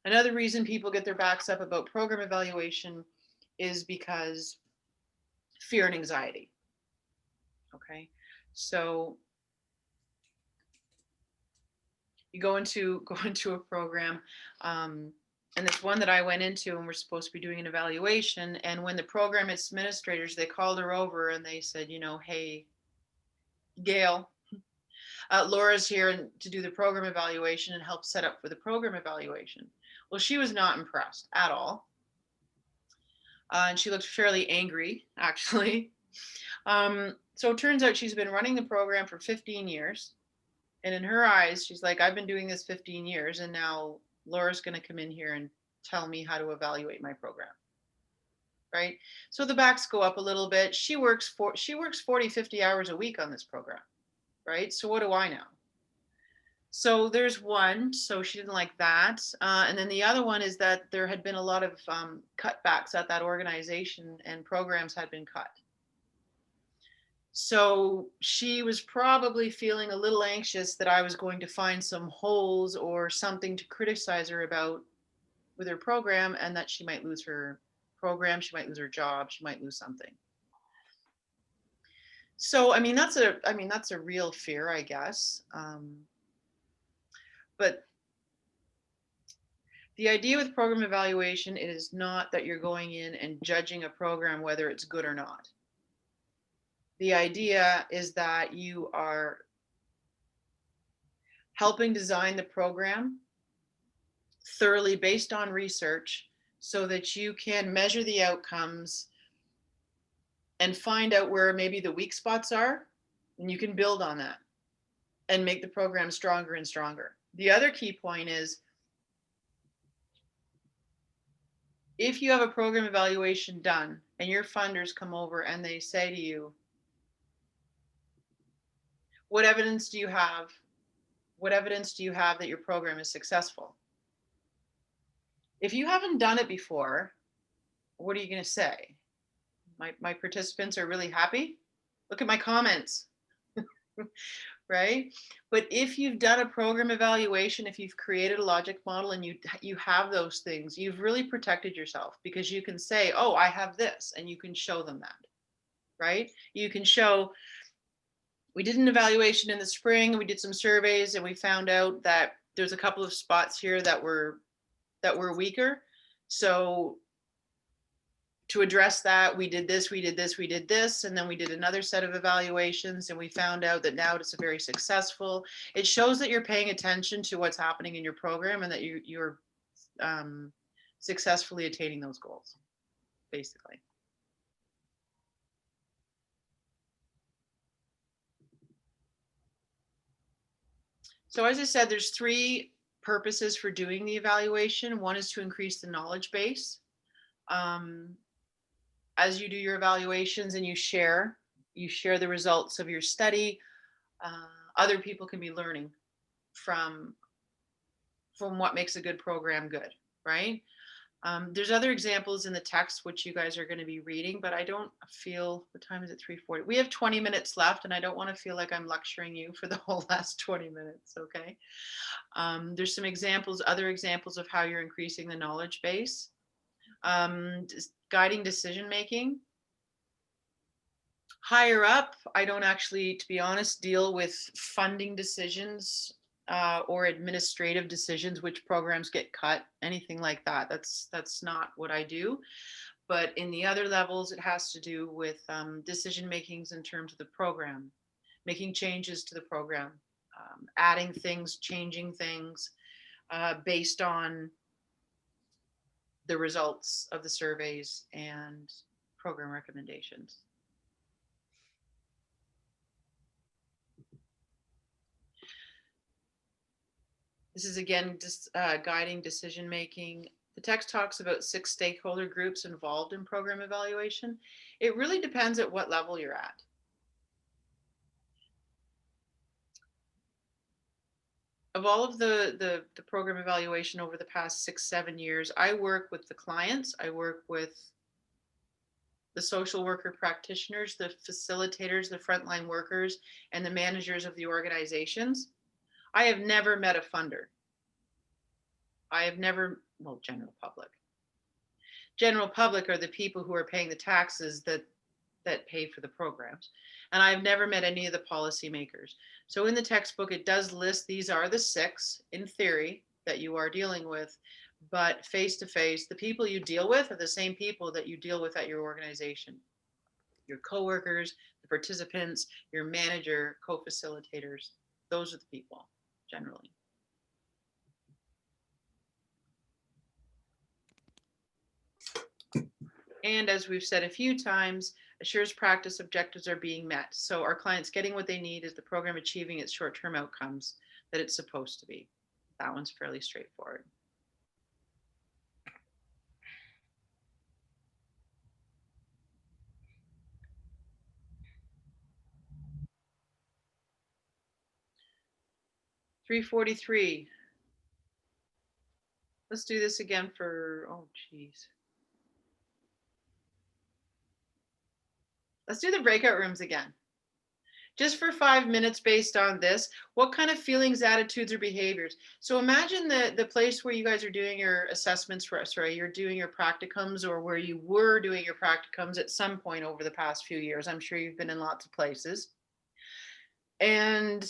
Another reason people get their backs up about program evaluation is because fear and anxiety. Okay, so you go into a program, and this one that I went into, and we're supposed to be doing an evaluation. And when the program administrators, they called her over and they said, you know, hey, Gail, Laura's here to do the program evaluation and help set up for the program evaluation. Well, she was not impressed at all. And she looked fairly angry, actually. So it turns out she's been running the program for 15 years. And in her eyes, she's like, I've been doing this 15 years, and now Laura's going to come in here and tell me how to evaluate my program. Right? So the backs go up a little bit. She works 40, 50 hours a week on this program. Right? So what do I know? So there's one, so she didn't like that. And then the other one is that there had been a lot of cutbacks at that organization, and programs had been cut. So she was probably feeling a little anxious that I was going to find some holes or something to criticize her about with her program, and that she might lose her program, she might lose her job, she might lose something. So, I mean, that's a real fear, I guess. But the idea with program evaluation, it is not that you're going in and judging a program whether it's good or not. The idea is that you are helping design the program thoroughly based on research so that you can measure the outcomes and find out where maybe the weak spots are, and you can build on that and make the program stronger and stronger. The other key point is, if you have a program evaluation done and your funders come over and they say to you, what evidence do you have? What evidence do you have that your program is successful? If you haven't done it before, what are you going to say? My participants are really happy. Look at my comments. Right? But if you've done a program evaluation, if you've created a logic model and you have those things, you've really protected yourself, because you can say, oh, I have this, and you can show them that, right? You can show, we did an evaluation in the spring, we did some surveys, and we found out that there's a couple of spots here that were weaker. So to address that, we did this, we did this, we did this, and then we did another set of evaluations, and we found out that now it's very successful. It shows that you're paying attention to what's happening in your program, and that you're successfully attaining those goals, basically. So as I said, there's 3 purposes for doing the evaluation. One is to increase the knowledge base. As you do your evaluations and you share the results of your study, other people can be learning from what makes a good program good, right? There's other examples in the text which you guys are going to be reading, but I don't feel, what time is it? 3:40. We have 20 minutes left, and I don't want to feel like I'm lecturing you for the whole last 20 minutes, okay? There's some examples, other examples of how you're increasing the knowledge base. Guiding decision making. Higher up, I don't actually, to be honest, deal with funding decisions or administrative decisions, which programs get cut, anything like that. That's not what I do. But in the other levels, it has to do with decision makings in terms of the program, making changes to the program, adding things, changing things based on the results of the surveys and program recommendations. This is again just guiding decision making. The text talks about 6 stakeholder groups involved in program evaluation. It really depends at what level you're at. Of all of the program evaluation over the past 6-7 years, I work with the clients, I work with the social worker practitioners, the facilitators, the frontline workers, and the managers of the organizations. I have never met a funder. I have never, well, general public. General public are the people who are paying the taxes that pay for the programs. And I've never met any of the policymakers. So in the textbook, it does list these are the 6 in theory that you are dealing with, but face to face, the people you deal with are the same people that you deal with at your organization. Your coworkers, the participants, your manager, co-facilitators, those are the people generally. And as we've said a few times, Assure's practice objectives are being met. So our clients getting what they need, is the program achieving its short-term outcomes that it's supposed to be. That one's fairly straightforward. $343. Let's do this again for, oh geez. Let's do the breakout rooms again. Just for 5 minutes based on this, what kind of feelings, attitudes, or behaviors? So imagine the place where you guys are doing your assessments for, sorry, you're doing your practicums, or where you were doing your practicums at some point over the past few years. I'm sure you've been in lots of places. And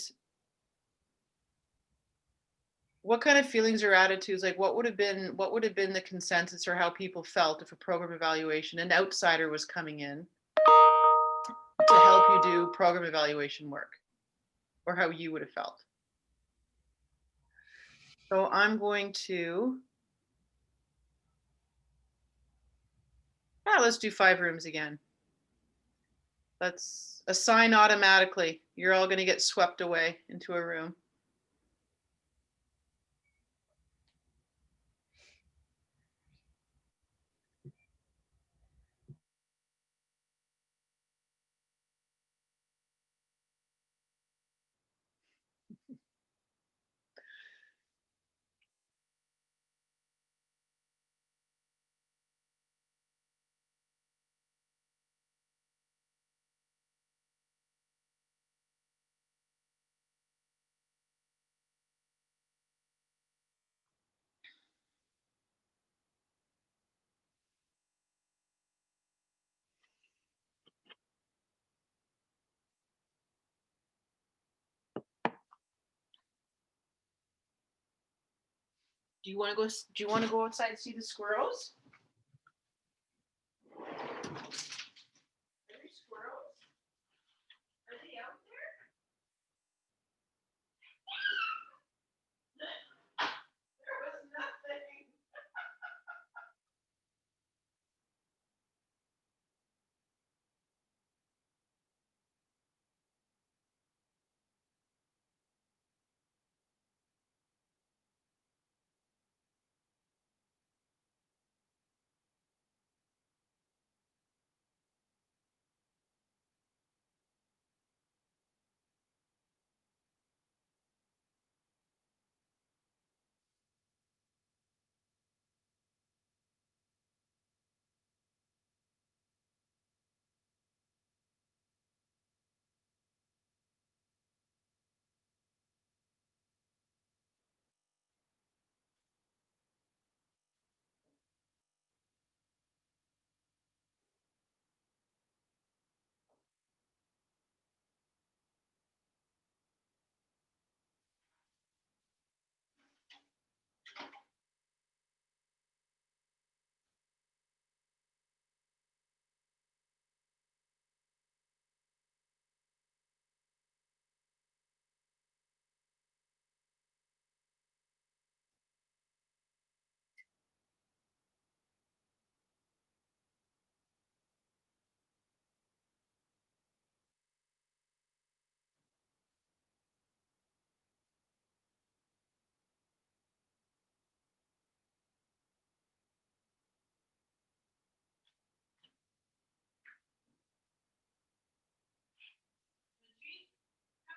what kind of feelings or attitudes, like what would have been the consensus or how people felt if a program evaluation, an outsider was coming in to help you do program evaluation work, or how you would have felt? So I'm going to, let's do 5 rooms again. Let's assign automatically. You're all going to get swept away into a room. Do you want to go outside and see the squirrels? Are there squirrels? Are they out there? There was nothing.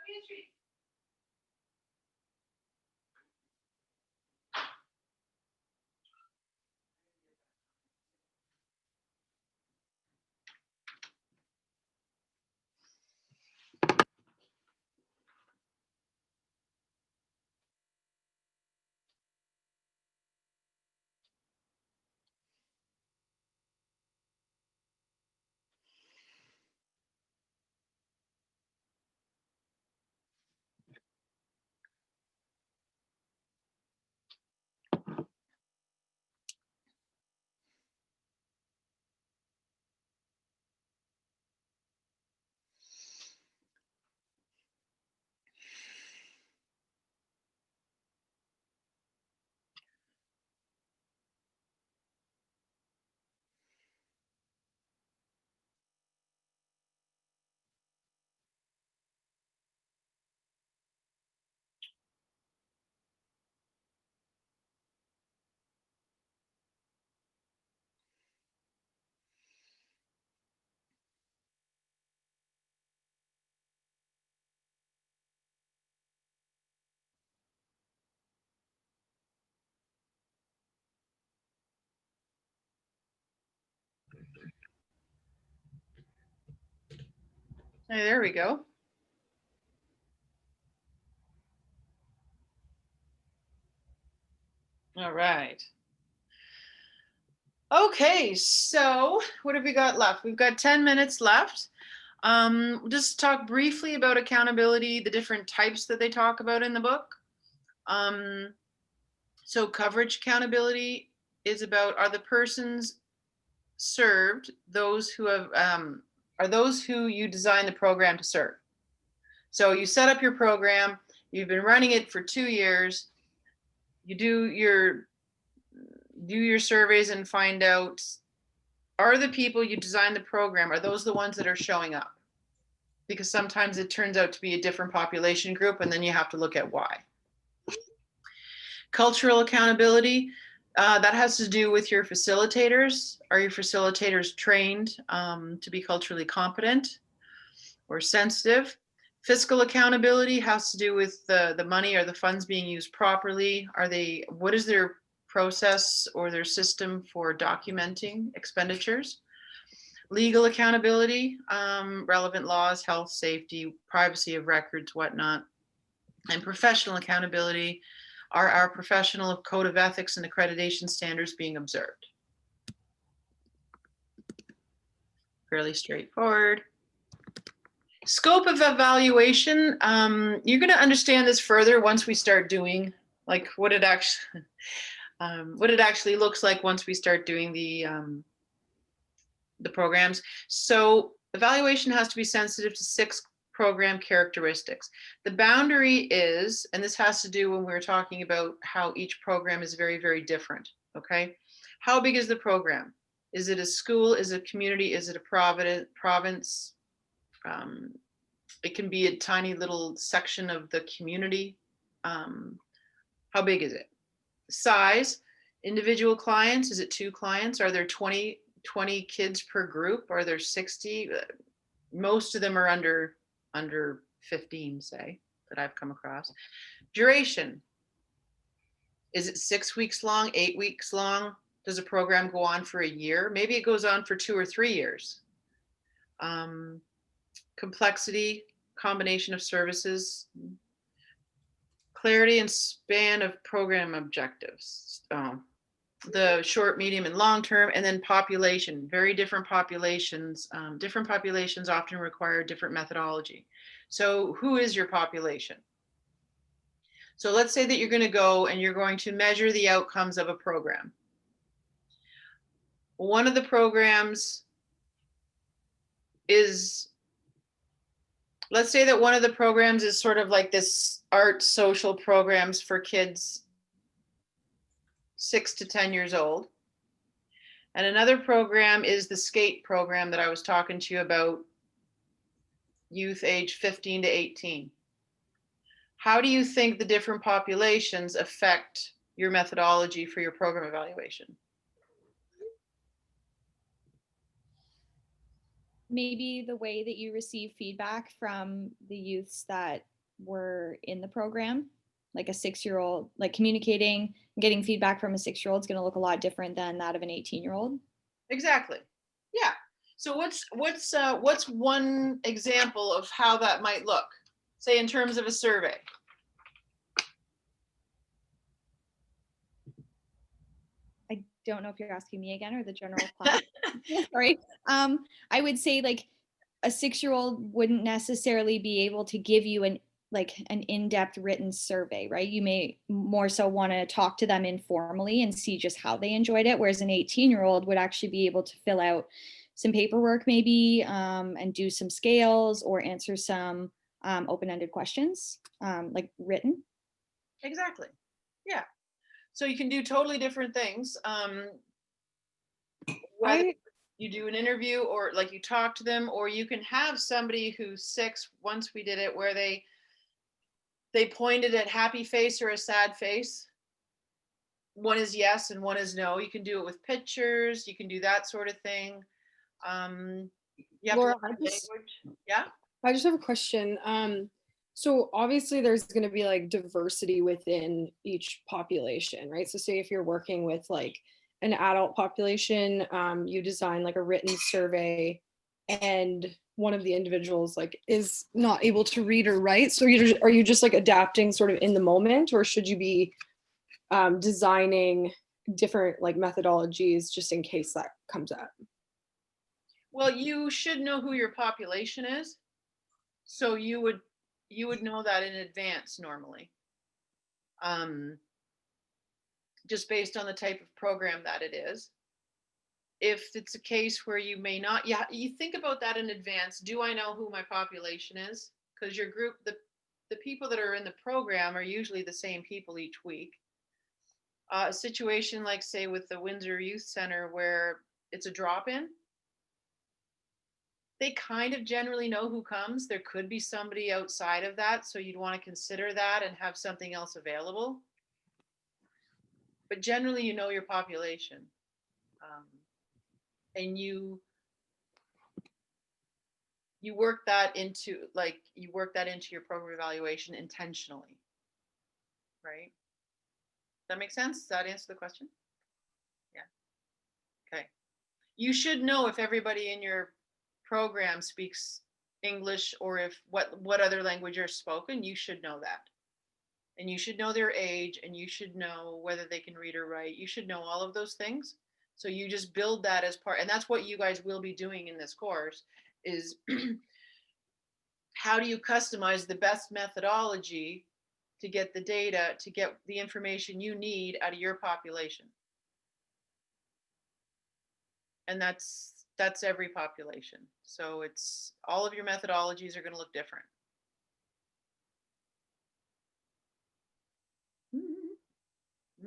Have a treat. Hey, there we go. All right. Okay, so what have we got left? We've got 10 minutes left. We'll just talk briefly about accountability, the different types that they talk about in the book. So coverage accountability is about, are the persons served those who have, are those who you design the program to serve? So you set up your program, you've been running it for 2 years, you do your surveys and find out, are the people you designed the program, are those the ones that are showing up? Because sometimes it turns out to be a different population group, and then you have to look at why. Cultural accountability, that has to do with your facilitators. Are your facilitators trained to be culturally competent or sensitive? Fiscal accountability has to do with the money or the funds being used properly. What is their process or their system for documenting expenditures? Legal accountability, relevant laws, health, safety, privacy of records, whatnot. And professional accountability, are our professional code of ethics and accreditation standards being observed? Fairly straightforward. Scope of evaluation, you're going to understand this further once we start doing like what it actually looks like once we start doing the programs. So evaluation has to be sensitive to 6 program characteristics. The boundary is, and this has to do when we're talking about how each program is very, very different. Okay. How big is the program? Is it a school? Is it a community? Is it a province? It can be a tiny little section of the community. How big is it? Size, individual clients, is it 2 clients? Are there 20 kids per group? Are there 60? Most of them are under 15, say, that I've come across. Duration, is it 6 weeks long, 8 weeks long? Does a program go on for a year? Maybe it goes on for 2 or 3 years. Complexity, combination of services, clarity and span of program objectives, the short, medium, and long term, and then population, very different populations. Different populations often require different methodology. So who is your population? So let's say that you're going to go and you're going to measure the outcomes of a program. One of the programs is, let's say that one of the programs is sort of like this art social programs for kids 6 to 10 years old. And another program is the skate program that I was talking to you about, youth age 15 to 18. How do you think the different populations affect your methodology for your program evaluation? Maybe the way that you receive feedback from the youths that were in the program, like a 6-year-old, like communicating, getting feedback from a 6-year-old is going to look a lot different than that of an 18-year-old. Exactly. Yeah. So what's one example of how that might look, say in terms of a survey? I don't know if you're asking me again or the general class. Sorry. I would say like a 6-year-old wouldn't necessarily be able to give you an in-depth written survey, right? You may more so want to talk to them informally and see just how they enjoyed it. Whereas an 18-year-old would actually be able to fill out some paperwork maybe and do some scales or answer some open-ended questions like written. Exactly. Yeah. So you can do totally different things. Whether you do an interview or like you talk to them, or you can have somebody who's 6, once we did it, where they pointed at happy face or a sad face. One is yes and one is no. You can do it with pictures. You can do that sort of thing. Laura, yeah. I just have a question. So obviously there's going to be like diversity within each population, right? So say if you're working with like an adult population, you design like a written survey, and one of the individuals like is not able to read or write. So are you just like adapting sort of in the moment, or should you be designing different like methodologies just in case that comes up? Well, you should know who your population is. So you would know that in advance normally. Just based on the type of program that it is. If it's a case where you may not, you think about that in advance. Do I know who my population is? Because your group, the people that are in the program are usually the same people each week. A situation like, say, with the Windsor Youth Center where it's a drop-in, they kind of generally know who comes. There could be somebody outside of that, so you'd want to consider that and have something else available. But generally, you know your population. And you work that into your program evaluation intentionally, right? Does that make sense? Does that answer the question? Yeah. Okay. You should know if everybody in your program speaks English, or if what other language are spoken. You should know that. And you should know their age, and you should know whether they can read or write. You should know all of those things. So you just build that as part, and that's what you guys will be doing in this course, is how do you customize the best methodology to get the data, to get the information you need out of your population. And that's every population. So it's all of your methodologies are going to look different.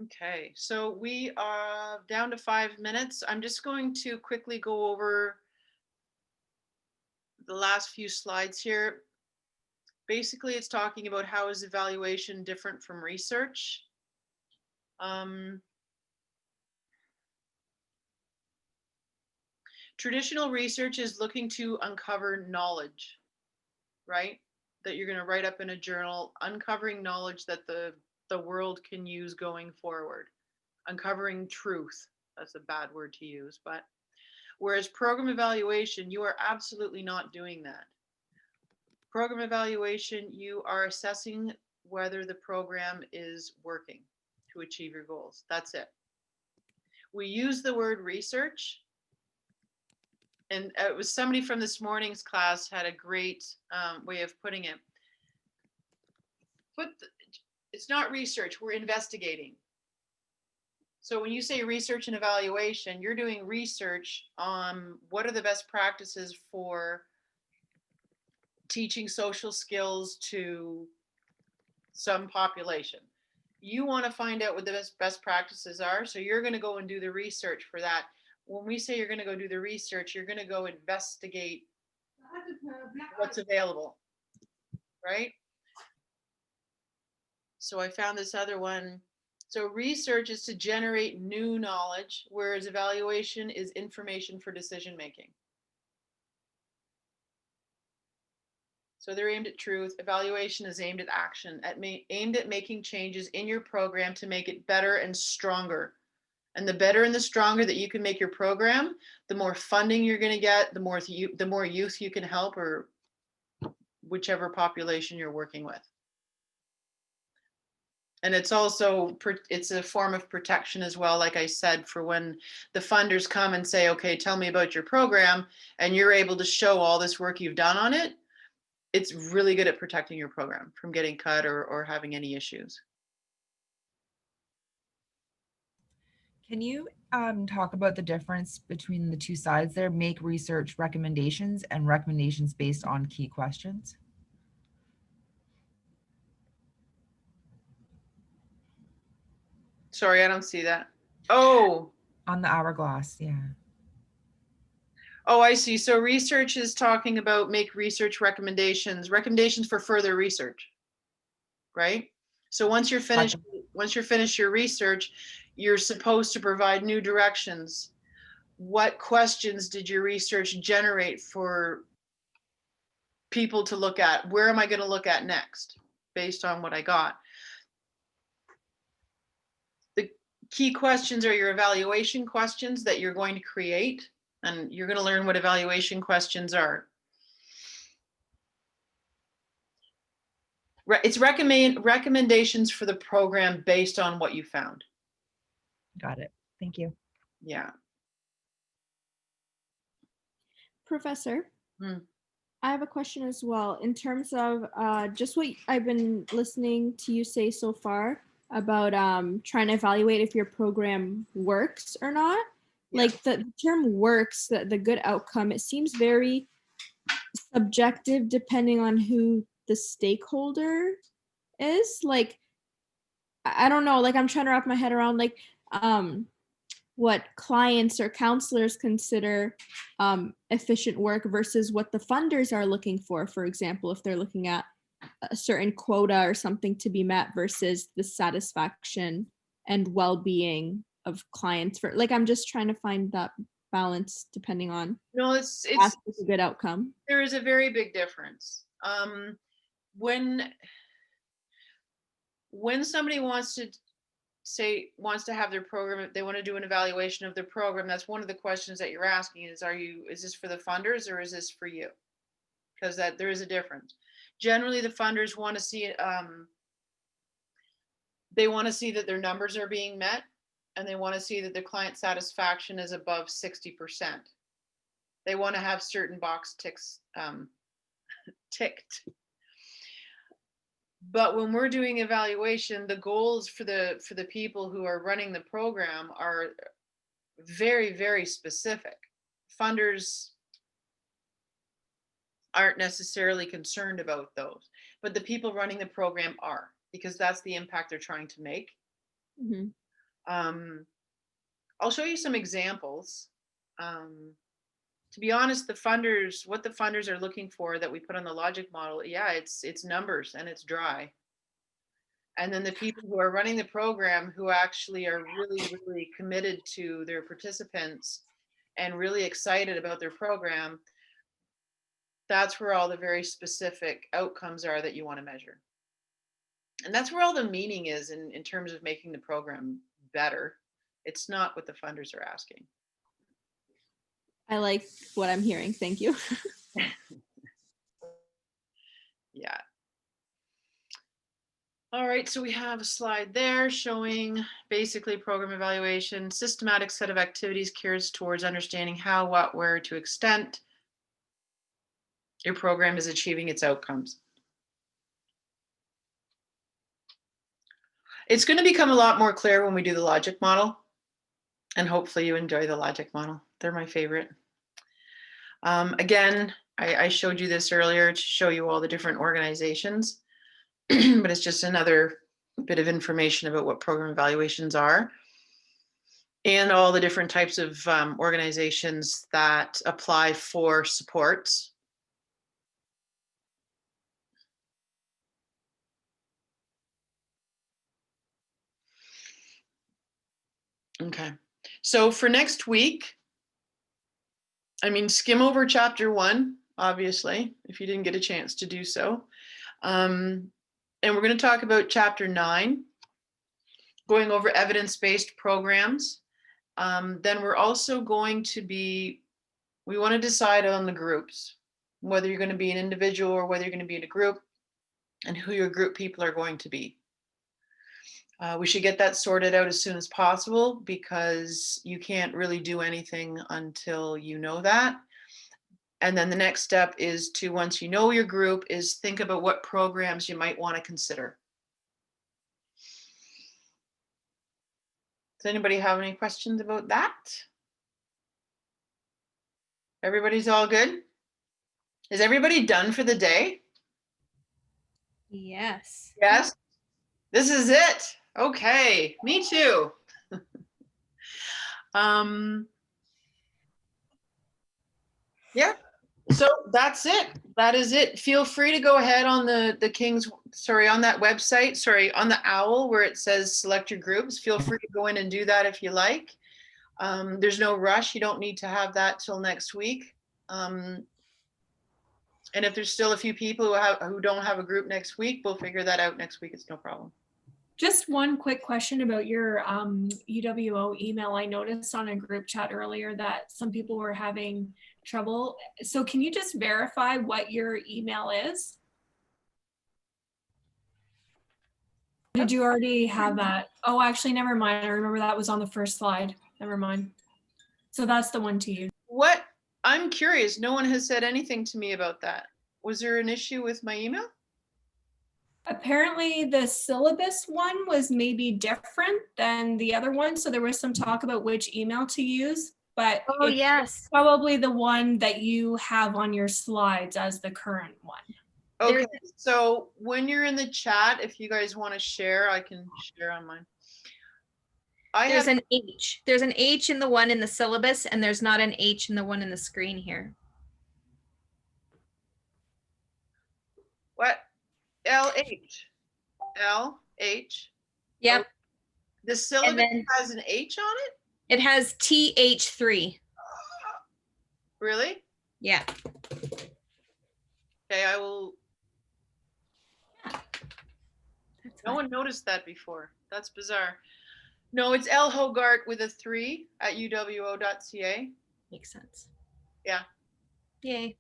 Okay, so we are down to 5 minutes. I'm just going to quickly go over the last few slides here. Basically, it's talking about how is evaluation different from research. Traditional research is looking to uncover knowledge, right? That you're going to write up in a journal, uncovering knowledge that the world can use going forward. Uncovering truth. That's a bad word to use, but whereas program evaluation, you are absolutely not doing that. Program evaluation, you are assessing whether the program is working to achieve your goals. That's it. We use the word research, and it was somebody from this morning's class had a great way of putting it. It's not research, we're investigating. So when you say research and evaluation, you're doing research on what are the best practices for teaching social skills to some population. You want to find out what the best practices are, so you're going to go and do the research for that. When we say you're going to go do the research, you're going to go investigate what's available, right? So I found this other one. So research is to generate new knowledge, whereas evaluation is information for decision making. So they're aimed at truth. Evaluation is aimed at action, aimed at making changes in your program to make it better and stronger. And the better and the stronger that you can make your program, the more funding you're going to get, the more youth you can help, or whichever population you're working with. And it's also, it's a form of protection as well, like I said, for when the funders come and say, okay, tell me about your program, and you're able to show all this work you've done on it, it's really good at protecting your program from getting cut or having any issues. Can you talk about the difference between the two sides there, make research recommendations and recommendations based on key questions? Sorry, I don't see that. Oh. On the hourglass, yeah. Oh, I see. So research is talking about make research recommendations for further research, right? So once you're finished your research, you're supposed to provide new directions. What questions did your research generate for people to look at? Where am I going to look at next based on what I got? The key questions are your evaluation questions that you're going to create. And you're going to learn what evaluation questions are. It's recommendations for the program based on what you found. Got it. Thank you. Yeah. Professor, Hmm. I have a question as well in terms of just what I've been listening to you say so far about trying to evaluate if your program works or not. Yeah. Like the term works, the good outcome, it seems very subjective depending on who the stakeholder is. Like, I don't know, like I'm trying to wrap my head around like what clients or counselors consider efficient work versus what the funders are looking for example, if they're looking at a certain quota or something to be met versus the satisfaction and well-being of clients. For like, I'm just trying to find that balance depending on No, it's a good outcome. there is a very big difference. When somebody wants to have their program, they want to do an evaluation of their program, that's one of the questions that you're asking is this for the funders or is this for you? Because that there is a difference. Generally, the funders want to see they want to see that their numbers are being met, and they want to see that the client satisfaction is above 60%. They want to have certain box ticks ticked. But when we're doing evaluation, the goals for the people who are running the program are very, very specific. Funders aren't necessarily concerned about those, but the people running the program are, because that's the impact they're trying to make. Mm-hmm. I'll show you some examples. To be honest, what the funders are looking for that we put on the logic model, yeah, it's numbers and it's dry. And then the people who are running the program who actually are really, really committed to their participants and really excited about their program, that's where all the very specific outcomes are that you want to measure. And that's where all the meaning is in terms of making the program better. It's not what the funders are asking. I like what I'm hearing. Thank you. Yeah. All right, so we have a slide there showing basically program evaluation, systematic set of activities geared towards understanding how, what, where, to extent your program is achieving its outcomes. It's going to become a lot more clear when we do the logic model, and hopefully you enjoy the logic model. They're my favorite. Again, I showed you this earlier to show you all the different organizations, but it's just another bit of information about what program evaluations are and all the different types of organizations that apply for supports. Okay, so for next week, I mean, skim over chapter 1, obviously, if you didn't get a chance to do so. And we're going to talk about chapter 9, going over evidence-based programs. Then we're also going to we want to decide on the groups, whether you're going to be an individual or whether you're going to be in a group, and who your group people are going to be. We should get that sorted out as soon as possible because you can't really do anything until you know that. And then the next step is to, once you know your group, is think about what programs you might want to consider. Does anybody have any questions about that? Everybody's all good? Is everybody done for the day? Yes. Yes? This is it. Okay, me too. Yeah, so that's it. That is it. Feel free to go ahead on on that website, on the OWL where it says select your groups. Feel free to go in and do that if you like. There's no rush. You don't need to have that till next week. And if there's still a few people who don't have a group next week, we'll figure that out next week. It's no problem. Just one quick question about your UWO email. I noticed on a group chat earlier that some people were having trouble. So can you just verify what your email is? Did you already have that? Oh, actually, never mind. I remember that was on the first slide. Never mind. So that's the one to use. What? I'm curious. No one has said anything to me about that. Was there an issue with my email? Apparently the syllabus one was maybe different than the other one. So there was some talk about which email to use, but Oh, it's yes. probably the one that you have on your slides as the current one. Okay, so when you're in the chat, if you guys want to share, I can share on mine. There's an H. There's an H in the one in the syllabus, and there's not an H in the one in the screen here. What? LH. LH. Yep. The syllabus then- has an H on it? It has TH3. Really? Yeah. Okay, I will. No one noticed that before. That's bizarre. No, it's L Hogart with a 3 at uwo.ca. Makes sense. Yeah. Yay.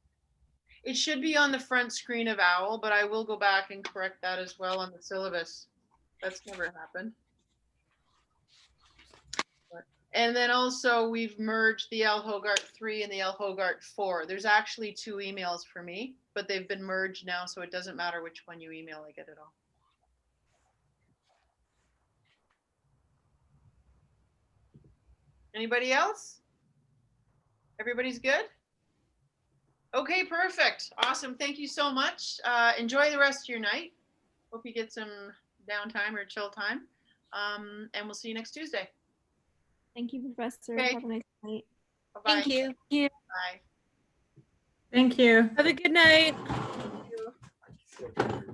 It should be on the front screen of OWL, but I will go back and correct that as well on the syllabus. That's never happened. And then also we've merged the L Hogart 3 and the L Hogart 4. There's actually 2 emails for me, but they've been merged now, so it doesn't matter which one you email, I get it all. Anybody else? Everybody's good? Okay, perfect. Awesome. Thank you so much. Enjoy the rest of your night. Hope you get some downtime or chill time. And we'll see you next Tuesday. Thank you, Professor. Okay. Have a nice night. Bye-bye. Thank you. Bye. Thank you. Have a good night. Thank you.